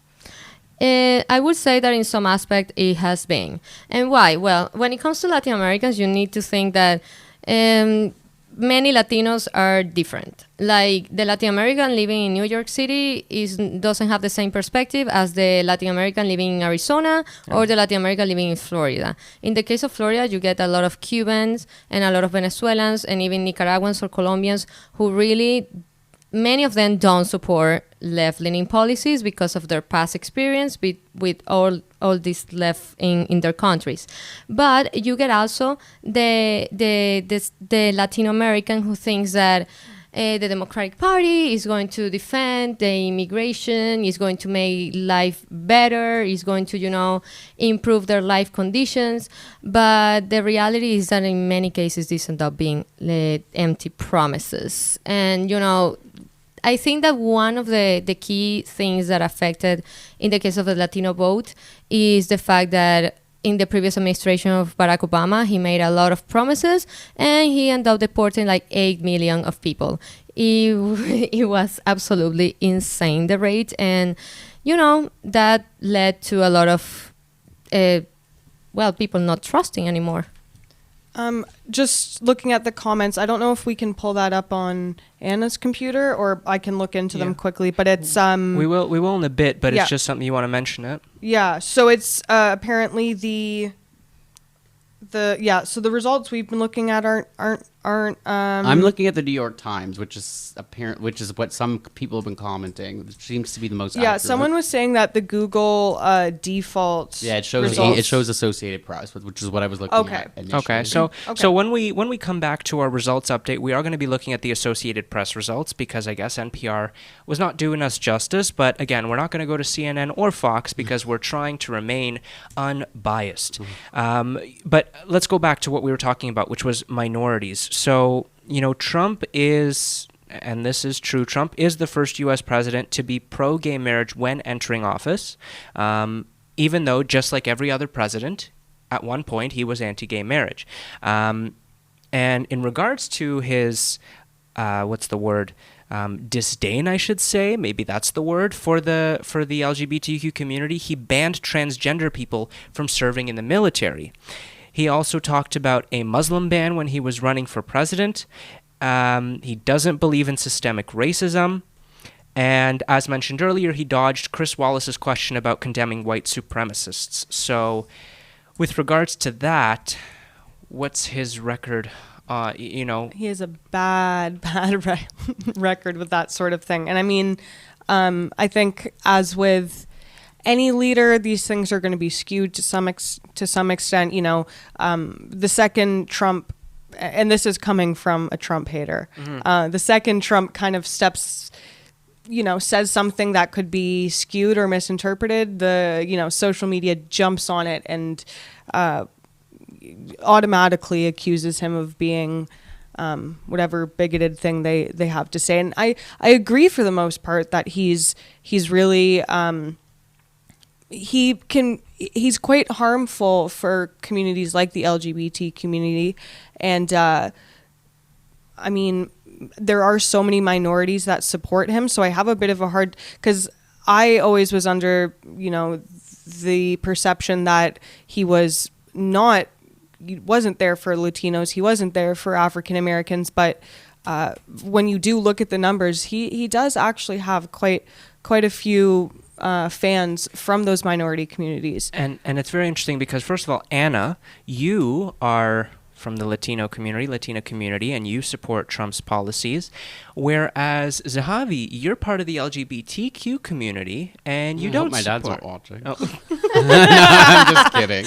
I would say that in some aspect it has been. And why? Well, when it comes to Latin Americans, you need to think that many Latinos are different. Like, the Latin American living in New York City doesn't have the same perspective as the Latin American living in Arizona or the Latin American living in Florida. In the case of Florida, you get a lot of Cubans and a lot of Venezuelans and even Nicaraguans or Colombians who really, many of them don't support left-leaning policies because of their past experience with all this left in their countries. But you get also the Latin American who thinks that the Democratic Party is going to defend the immigration, is going to make life better, is going to, improve their life conditions. But the reality is that in many cases, this ends up being empty promises. And, I think that one of the key things that affected in the case of the Latino vote is the fact that in the previous administration of Barack Obama, he made a lot of promises and he ended up deporting like 8 million of people. It was absolutely insane, the rate. And, that led to a lot of, people not trusting anymore. Just looking at the comments, I don't know if we can pull that up on Anna's computer or I can look into them quickly, but it's we will in a bit, but yeah. it's just something you want to mention it. Yeah, so it's apparently so the results we've been looking at aren't I'm looking at the New York Times, which is what some people have been commenting. It seems to be the most accurate. Someone was saying that the Google default it shows results. It shows Associated Press, which is what I was looking at initially. Okay, so when we come back to our results update, we are going to be looking at the Associated Press results, because I guess NPR was not doing us justice. But again, we're not going to go to CNN or Fox because we're trying to remain unbiased. But let's go back to what we were talking about, which was minorities. So, Trump is, and this is true, Trump is the first U.S. president to be pro-gay marriage when entering office, even though, just like every other president, at one point he was anti-gay marriage. And in regards to his, disdain, I should say, maybe that's the word, for the LGBTQ community, he banned transgender people from serving in the military. He also talked about a Muslim ban when he was running for president. He doesn't believe in systemic racism. And as mentioned earlier, he dodged Chris Wallace's question about condemning white supremacists. So with regards to that, what's his record? He has a bad record with that sort of thing. And I mean, I think as with any leader, these things are going to be skewed to some extent. You know, the second Trump, and this is coming from a Trump hater, the second Trump kind of steps, you know, says something that could be skewed or misinterpreted, the, you know, social media jumps on it and automatically accuses him of being whatever bigoted thing they have to say. And I agree for the most part that he's really he's quite harmful for communities like the LGBT community. And I mean, there are so many minorities that support him. So I have a bit of a hard, because I always was under, you know, the perception that he wasn't there for Latinos, he wasn't there for African Americans, but when you do look at the numbers, he does actually have quite a few fans from those minority communities. And it's very interesting because, first of all, Anna, you are from the Latina community, and you support Trump's policies, whereas Zehavi, you're part of the LGBTQ community, and you don't my support. dad's not watching. Oh. No, I'm just kidding.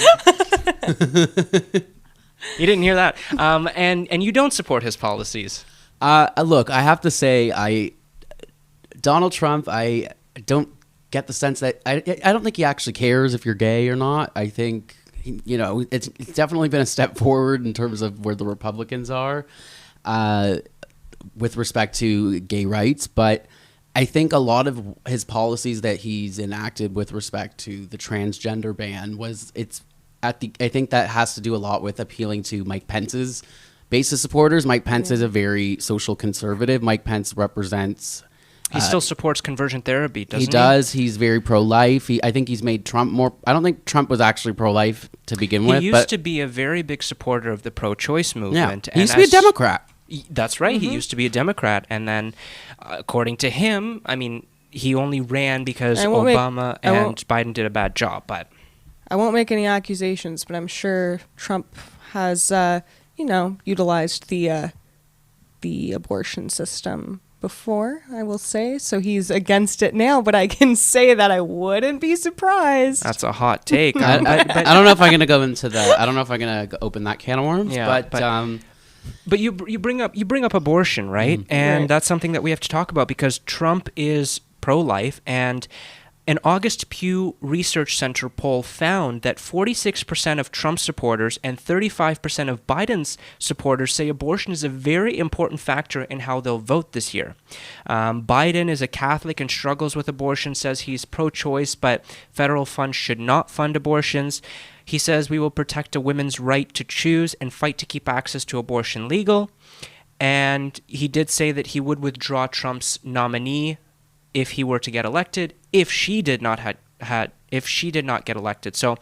You didn't hear that. And you don't support his policies. Look, I have to say, Donald Trump, I don't get the sense that I don't think he actually cares if you're gay or not. I think, you know, it's definitely been a step forward in terms of where the Republicans are with respect to gay rights. But I think a lot of his policies that he's enacted with respect to the transgender ban I think that has to do a lot with appealing to Mike Pence's base of supporters. Mike Pence is a very social conservative. Mike Pence represents... He still supports conversion therapy, doesn't he? He does. He's very pro-life. I think he's made Trump more... I don't think Trump was actually pro-life to begin with. He used to be a very big supporter of the pro-choice movement. Yeah. He used to be a Democrat. That's right. He used to be a Democrat. And then, according to him, I mean, he only ran because Obama and Biden did a bad job. But I won't make any accusations, but I'm sure Trump has, utilized the abortion system before, I will say. So he's against it now, but I can say that I wouldn't be surprised. That's a hot take. I don't know if I'm going to go into that. I don't know if I'm going to open that can of worms. Yeah, but you bring up abortion, right? Mm-hmm. And Right. that's something that we have to talk about because Trump is pro-life, and an August Pew Research Center poll found that 46% of Trump supporters and 35% of Biden's supporters say abortion is a very important factor in how they'll vote this year. Biden is a Catholic and struggles with abortion, says he's pro-choice, but federal funds should not fund abortions. He says we will protect a woman's right to choose and fight to keep access to abortion legal. And he did say that he would withdraw Trump's nominee if he were to get elected, if she did not get elected. So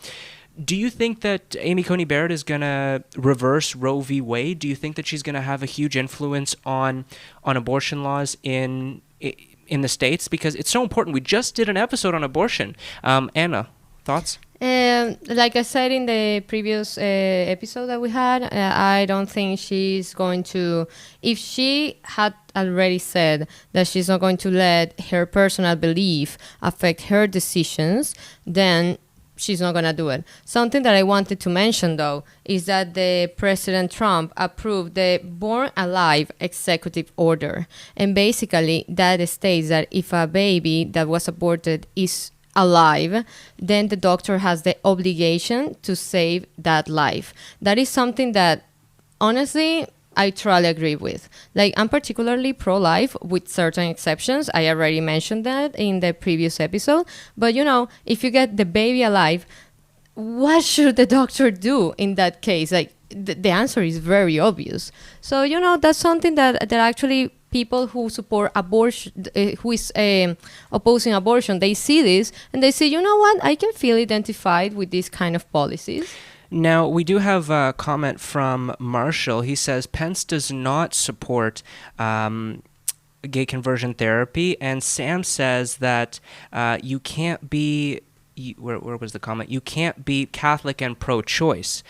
do you think that Amy Coney Barrett is going to reverse Roe v. Wade? Do you think that she's going to have a huge influence on abortion laws in the States? Because it's so important. We just did an episode on abortion. Anna, thoughts? Like I said in the previous episode that we had, I don't think she's going to, if she had already said that she's not going to let her personal belief affect her decisions, then she's not going to do it. Something that I wanted to mention, though, is that the President Trump approved the Born Alive executive order. And basically, that states that if a baby that was aborted is alive, then the doctor has the obligation to save that life. That is something that, honestly, I totally agree with. Like, I'm particularly pro-life with certain exceptions. I already mentioned that in the previous episode. But, if you get the baby alive, what should the doctor do in that case? Like, the answer is very obvious. So, that's something that actually people who support abortion, who is opposing abortion, they see this and they say, you know what, I can feel identified with these kind of policies. Now, we do have a comment from Marshall. He says Pence does not support gay conversion therapy, and Sam says that you can't be... Where was the comment? You can't be Catholic and pro-choice.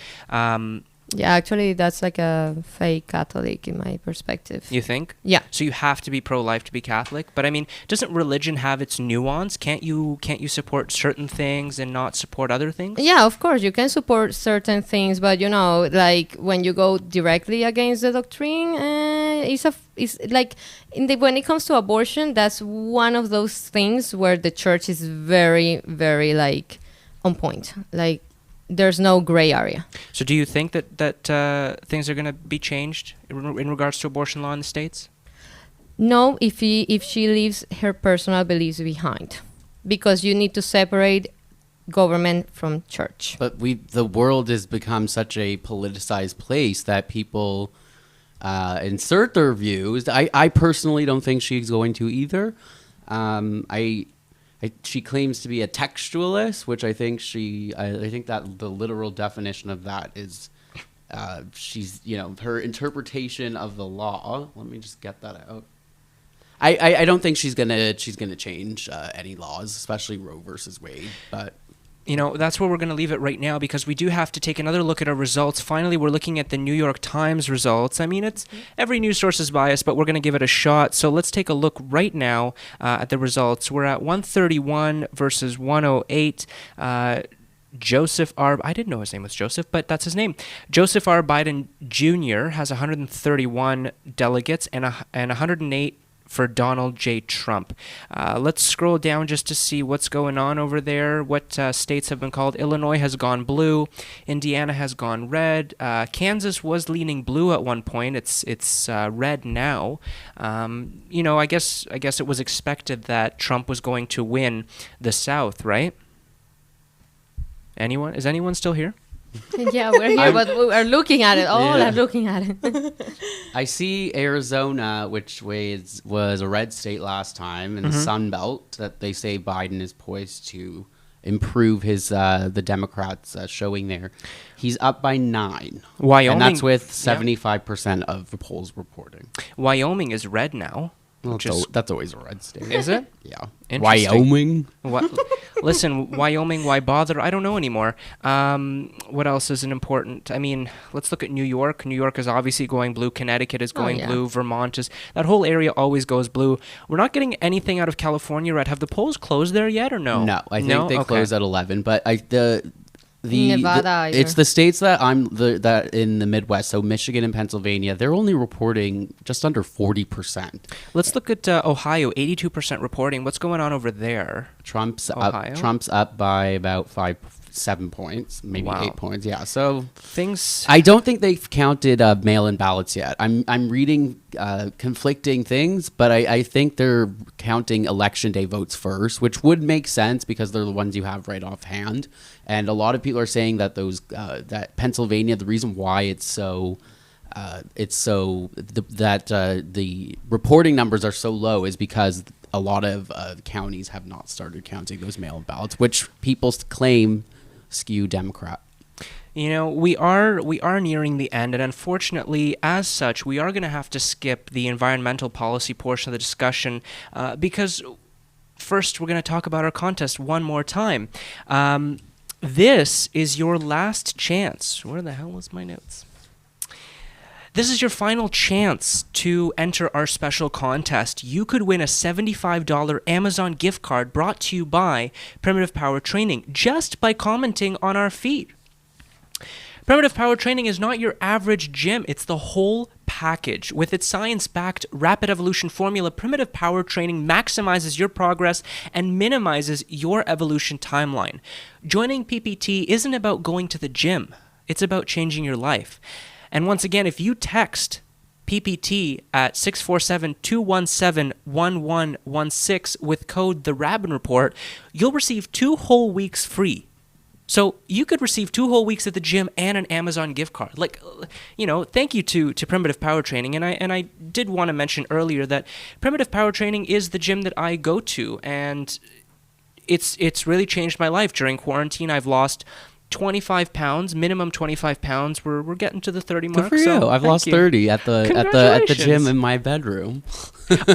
Yeah, actually, that's like a fake Catholic in my perspective. You think? Yeah. So you have to be pro-life to be Catholic, but I mean, doesn't religion have its nuance? Can't you support certain things and not support other things? Yeah, of course, you can support certain things, but you know, like when you go directly against the doctrine, it's like when it comes to abortion, that's one of those things where the church is very, very like on point. Like there's no gray area. So do you think that things are going to be changed in regards to abortion law in the States? No, if she leaves her personal beliefs behind, because you need to separate government from church. But the world has become such a politicized place that people insert their views. I personally don't think she's going to either. She claims to be a textualist, which I think I think that the literal definition of that is she's, her interpretation of the law. Let me just get that out. I don't think she's gonna change any laws, especially Roe versus Wade, but. That's where we're going to leave it right now, because we do have to take another look at our results. Finally, we're looking at the New York Times results. I mean, every news source is biased, but we're going to give it a shot. So let's take a look right now at the results. We're at 131 versus 108. Joseph R. I didn't know his name was Joseph, but that's his name. Joseph R. Biden Jr. has 131 delegates and 108 for Donald J. Trump. Let's scroll down just to see what's going on over there, what states have been called. Illinois has gone blue. Indiana has gone red. Kansas was leaning blue at one point. It's red now. I guess it was expected that Trump was going to win the South, right? Is anyone still here? Yeah, we're here, but we are looking at it. All are looking at it. I see Arizona, which was a red state last time, and the Sun Belt, that they say Biden is poised to improve the Democrats' showing there. He's up by 9. Wyoming, and that's with 75% of the polls reporting. Wyoming is red now. Well, that's always a red state. Is it? Yeah. Wyoming? Listen, Wyoming, why bother? I don't know anymore. What else isn't important? I mean, let's look at New York. New York is obviously going blue. Connecticut is going blue. Vermont is... That whole area always goes blue. We're not getting anything out of California, right? Have the polls closed there yet or no? No, I think they closed at 11. But Nevada it's the states that that in the Midwest, so Michigan and Pennsylvania, they're only reporting just under 40%. Let's look at Ohio, 82% reporting. What's going on over there? Trump's up by about 7 points, maybe 8 points. Yeah, so things. I don't think they've counted mail-in ballots yet. I'm reading conflicting things, but I think they're counting election day votes first, which would make sense because they're the ones you have right offhand. And a lot of people are saying that that Pennsylvania, the reason why the reporting numbers are so low is because a lot of counties have not started counting those mail-in ballots, which people claim skew Democrat. We are nearing the end, and unfortunately, as such, we are going to have to skip the environmental policy portion of the discussion because first we're going to talk about our contest one more time. This is your last chance. Where the hell was my notes? This is your final chance to enter our special contest. You could win a $75 Amazon gift card brought to you by Primitive Power Training just by commenting on our feed. Primitive Power Training is not your average gym. It's the whole package. With its science-backed rapid evolution formula, Primitive Power Training maximizes your progress and minimizes your evolution timeline. Joining PPT isn't about going to the gym. It's about changing your life. And once again, if you text PPT at 647-217-1116 with code the Raben Report, you'll receive 2 whole weeks free. So you could receive 2 whole weeks at the gym and an Amazon gift card. Thank you to Primitive Power Training. And I did want to mention earlier that Primitive Power Training is the gym that I go to, and it's really changed my life. During quarantine, I've lost 25 pounds, minimum 25 pounds. We're getting to the 30 mark. Good for you. I've lost 30 at the gym in my bedroom.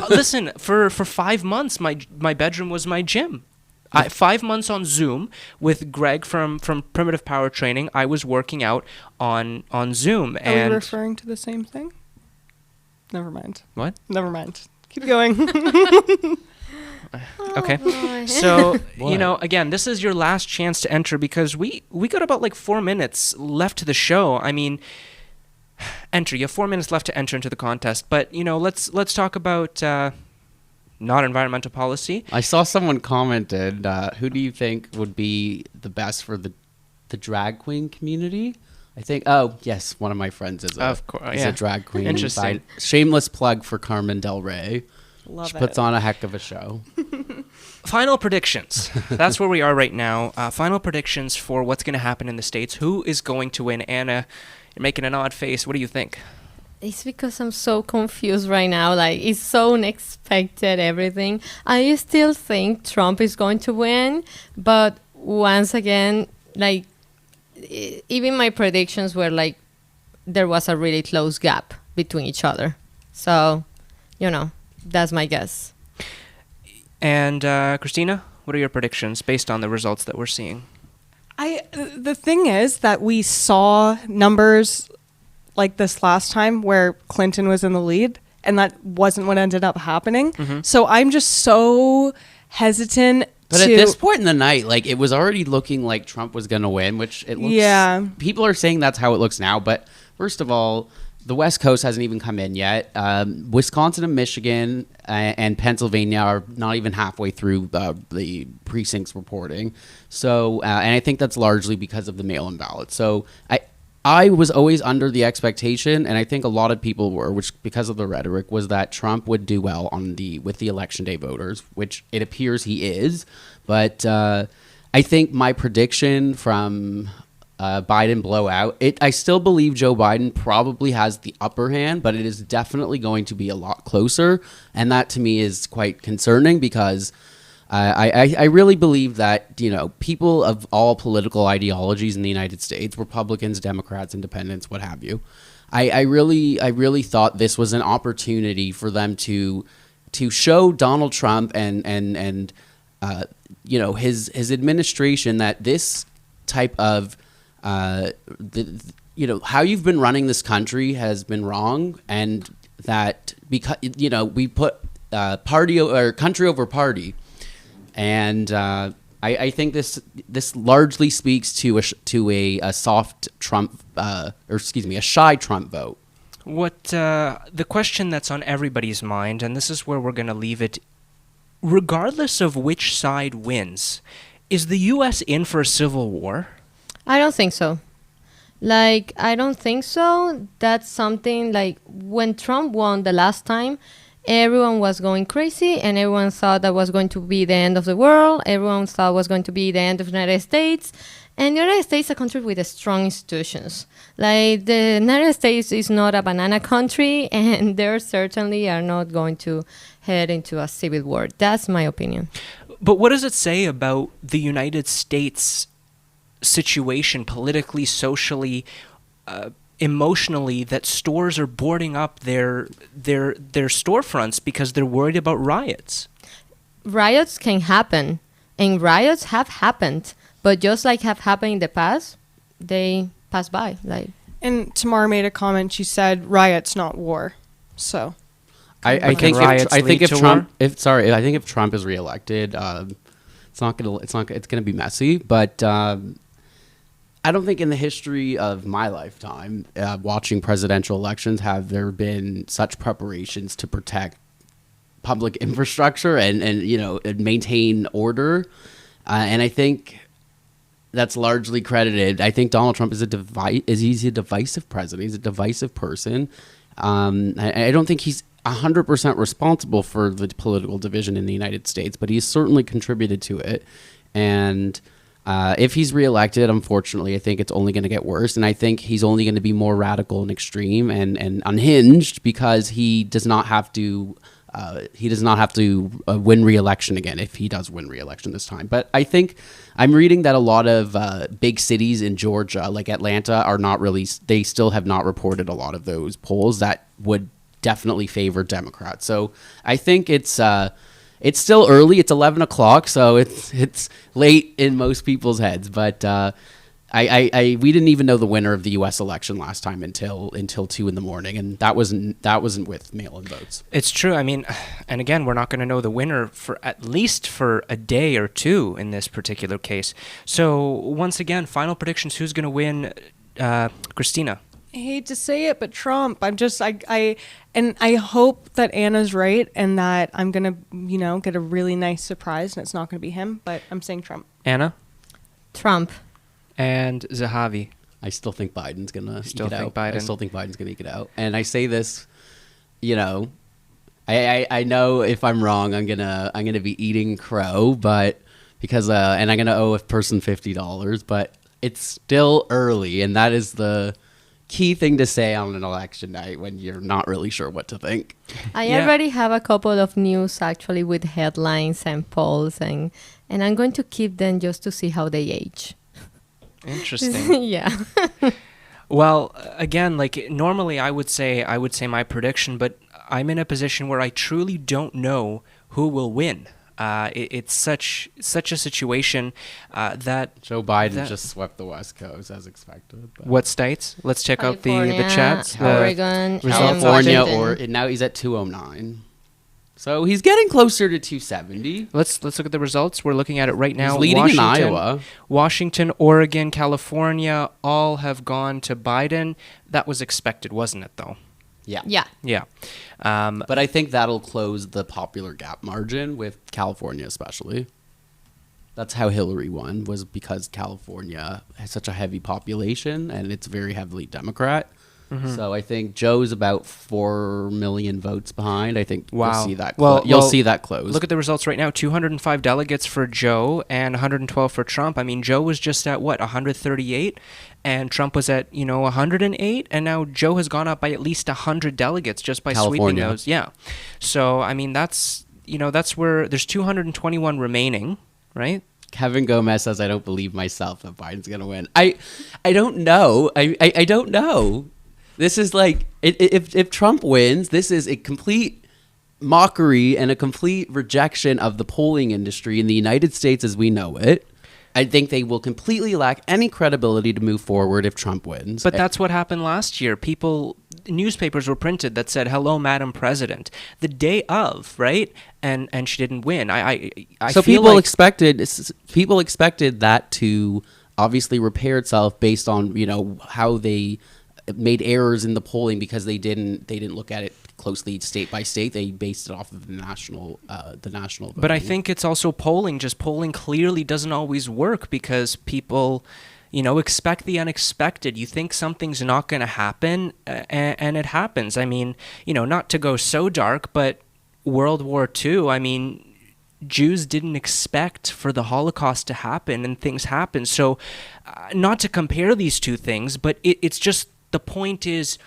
Listen, for 5 months, my bedroom was my gym. I 5 months on Zoom with Greg from Primitive Power Training. I was working out on Zoom. Are we referring to the same thing? Never mind. What? Never mind. Keep going. Okay. So, again, this is your last chance to enter because we got about like 4 minutes left to the show. I mean, enter. You have 4 minutes left to enter into the contest. But, let's talk about not environmental policy. I saw someone commented, who do you think would be the best for the drag queen community? I think, yes, one of my friends is a drag queen. Interesting. Shameless plug for Carmen Del Rey. Love she puts on a heck of a show. Final predictions. That's where we are right now. Final predictions for what's going to happen in the States. Who is going to win? Anna, you're making an odd face. What do you think? It's because I'm so confused right now. Like, it's so unexpected, everything. I still think Trump is going to win. But once again, like, even my predictions were like, there was a really close gap between each other. So, that's my guess. And Christina, what are your predictions based on the results that we're seeing? The thing is that we saw numbers like this last time where Clinton was in the lead, and that wasn't what ended up happening. Mm-hmm. So I'm just so hesitant. But at this point in the night, like, it was already looking like Trump was going to win, which it looks. Yeah. People are saying that's how it looks now. But first of all, the West Coast hasn't even come in yet. Wisconsin and Michigan and Pennsylvania are not even halfway through the precincts reporting. So, and I think that's largely because of the mail-in ballot. So I was always under the expectation, and I think a lot of people were, which because of the rhetoric, was that Trump would do well with the election day voters, which it appears he is. But I think my prediction from Biden blowout, I still believe Joe Biden probably has the upper hand, but it is definitely going to be a lot closer. And that to me is quite concerning because I really believe that, people of all political ideologies in the United States, Republicans, Democrats, Independents, what have you, I really thought this was an opportunity for them to show Donald Trump and his administration that this type of how you've been running this country has been wrong, and that because we put party or country over party, and I think this largely speaks to a soft Trump a shy Trump vote. What the question that's on everybody's mind, and this is where we're going to leave it, regardless of which side wins, is the U.S. in for a civil war? I don't think so. I don't think so. That's something like when Trump won the last time, everyone was going crazy and everyone thought that was going to be the end of the world. Everyone thought it was going to be the end of the United States. And the United States is a country with strong institutions. Like, the United States is not a banana country, and they certainly are not going to head into a civil war. That's my opinion. But what does it say about the United States situation politically, socially, emotionally, that stores are boarding up their storefronts because they're worried about riots? Riots can happen, and riots have happened, but just like have happened in the past, they pass by. And Tamar made a comment. She said, "Riots, not war." So, I think if Trump is reelected, it's gonna be messy, but. I don't think in the history of my lifetime, watching presidential elections, have there been such preparations to protect public infrastructure and maintain order. And I think that's largely credited. I think Donald Trump is he's a divisive president. He's a divisive person. I don't think he's 100% responsible for the political division in the United States, but he's certainly contributed to it. And if he's reelected, unfortunately, I think it's only going to get worse. And I think he's only going to be more radical and extreme and unhinged because he does not have to win re-election again if he does win re-election this time. But I think I'm reading that a lot of big cities in Georgia, like Atlanta, are not really. They still have not reported a lot of those polls that would definitely favor Democrats. So I think it's it's still early. It's 11 o'clock, so it's late in most people's heads. But we didn't even know the winner of the U.S. election last time until 2 in the morning, and that wasn't with mail-in votes. It's true. I mean, and again, we're not going to know the winner for at least for a day or two in this particular case. So once again, final predictions: who's going to win? Christina. I hate to say it, but Trump. I hope that Anna's right and that I'm gonna, get a really nice surprise and it's not gonna be him. But I'm saying Trump. Anna. Trump. And Zehavi. I still think Biden's gonna Still eke it think out. Biden. I still think Biden's gonna eke it out. And I say this, I know if I'm wrong, I'm gonna be eating crow, but because and I'm gonna owe a person $50, but it's still early, and that is the key thing to say on an election night when you're not really sure what to think. I Yeah. already have a couple of news actually with headlines and polls, and I'm going to keep them just to see how they age. Interesting. Yeah. Well, again, like normally I would say my prediction, but I'm in a position where I truly don't know who will win. It's such a situation that Joe Biden that- just swept the West Coast as expected. But what states? Let's check out the California, chats. Oregon, and California, Washington. now he's at 209. So he's getting closer to 270. Let's look at the results. We're looking at it right now. He's leading in Iowa. Washington, Oregon, California, all have gone to Biden. That was expected, wasn't it, though? Yeah. Yeah. Yeah. But I think that'll close the popular gap margin with California especially. That's how Hillary won, was because California has such a heavy population and it's very heavily Democrat. So I think Joe's about 4 million votes behind. I think Wow. you'll see that. Well, You'll well, see that close. Look at the results right now. 205 delegates for Joe and 112 for Trump. I mean, Joe was just at, 138? And Trump was at, 108? And now Joe has gone up by at least 100 delegates just by sweeping California. those. Yeah. So, I mean, that's where there's 221 remaining, right? Kevin Gomez says, "I don't believe myself that Biden's going to win." I don't know. I don't know. This is like, if Trump wins, this is a complete mockery and a complete rejection of the polling industry in the United States as we know it. I think they will completely lack any credibility to move forward if Trump wins. But that's what happened last year. Newspapers were printed that said, "Hello, Madam President," the day of, right? And she didn't win. I so feel people like expected that to obviously repair itself based on how they made errors in the polling because they didn't look at it closely state by state. They based it off of the national voting. But I think it's also polling. Just polling clearly doesn't always work because people, expect the unexpected. You think something's not going to happen, and it happens. I mean, not to go so dark, but World War II, I mean, Jews didn't expect for the Holocaust to happen, and things happen. So not to compare these two things, but it's just, the point is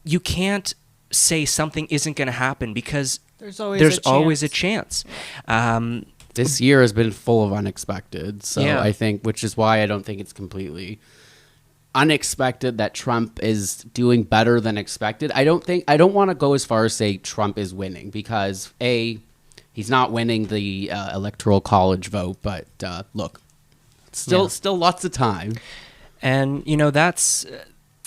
you can't say something isn't going to happen because There's always a chance. This year has been full of unexpected. So Yeah. I think, which is why I don't think it's completely unexpected that Trump is doing better than expected. I don't want to go as far as say Trump is winning because he's not winning the electoral college vote, but look, still lots of time. And,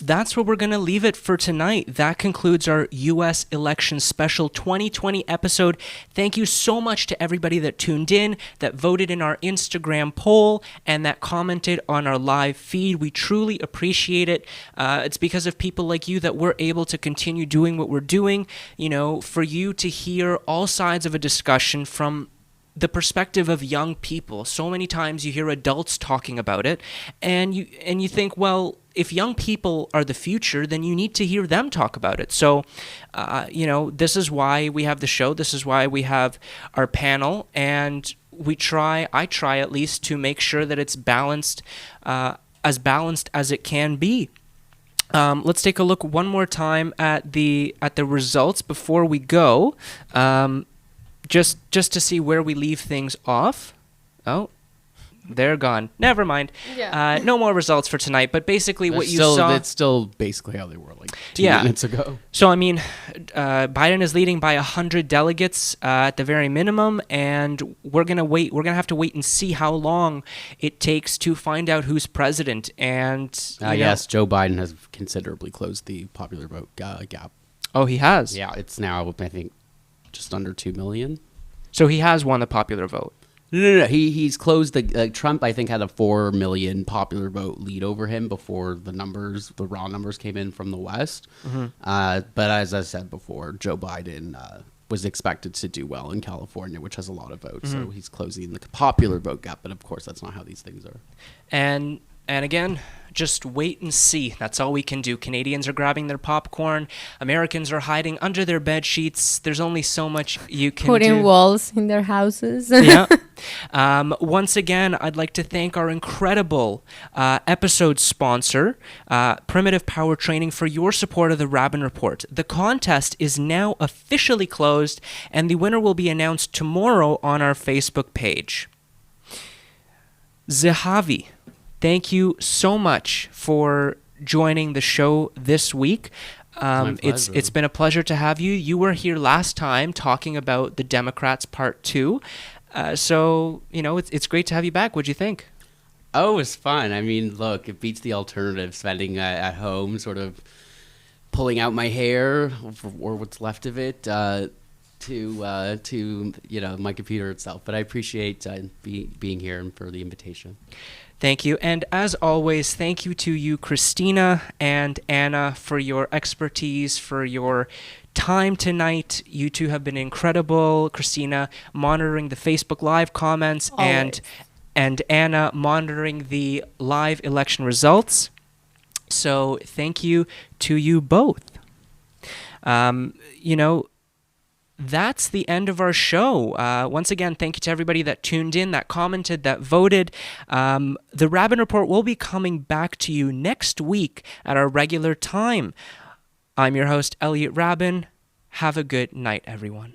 that's where we're going to leave it for tonight. That concludes our U.S. Election Special 2020 episode. Thank you so much to everybody that tuned in, that voted in our Instagram poll, and that commented on our live feed. We truly appreciate it. It's because of people like you that we're able to continue doing what we're doing, for you to hear all sides of a discussion from the perspective of young people. So many times you hear adults talking about it, and you think, well, if young people are the future, then you need to hear them talk about it. So, this is why we have the show. This is why we have our panel, and I try at least to make sure that it's balanced as it can be. Let's take a look one more time at the results before we go. Just to see where we leave things off. Oh, they're gone. Never mind. Yeah. No more results for tonight. But basically, what you still, saw. It's still basically how they were like 2 Yeah. minutes ago. So, I mean, Biden is leading by 100 delegates at the very minimum, and we're going to wait. We're going to have to wait and see how long it takes to find out who's president. And, you know- Yes, Joe Biden has considerably closed the popular vote gap. Oh, he has? Yeah, it's now, I think, just under 2 million. So he has won the popular vote. No. He's closed the Trump. I think had a 4 million popular vote lead over him before the raw numbers came in from the West. But as I said before, Joe Biden was expected to do well in California, which has a lot of votes. So he's closing the popular vote gap. But of course, that's not how these things are. And again, just wait and see. That's all we can do. Canadians are grabbing their popcorn. Americans are hiding under their bed sheets. There's only so much you can Putting do. walls in their houses. Yeah. Once again, I'd like to thank our incredible episode sponsor, Primitive Power Training, for your support of the Raben Report. The contest is now officially closed, and the winner will be announced tomorrow on our Facebook page. Zehavi, thank you so much for joining the show this week. It's been a pleasure to have you. You were here last time talking about the Democrats Part 2. So, it's great to have you back. What'd you think? Oh, it was fun. I mean, look, it beats the alternative, spending at home, sort of pulling out my hair or what's left of it to my computer itself. But I appreciate being here and for the invitation. Thank you. And as always, thank you to you, Christina and Anna, for your expertise, for your time tonight. You two have been incredible. Christina monitoring the Facebook Live comments, Always. and Anna monitoring the live election results. So thank you to you both. That's the end of our show. Once again, thank you to everybody that tuned in, that commented, that voted. The Raben Report will be coming back to you next week at our regular time. I'm your host, Elliot Raben. Have a good night, everyone.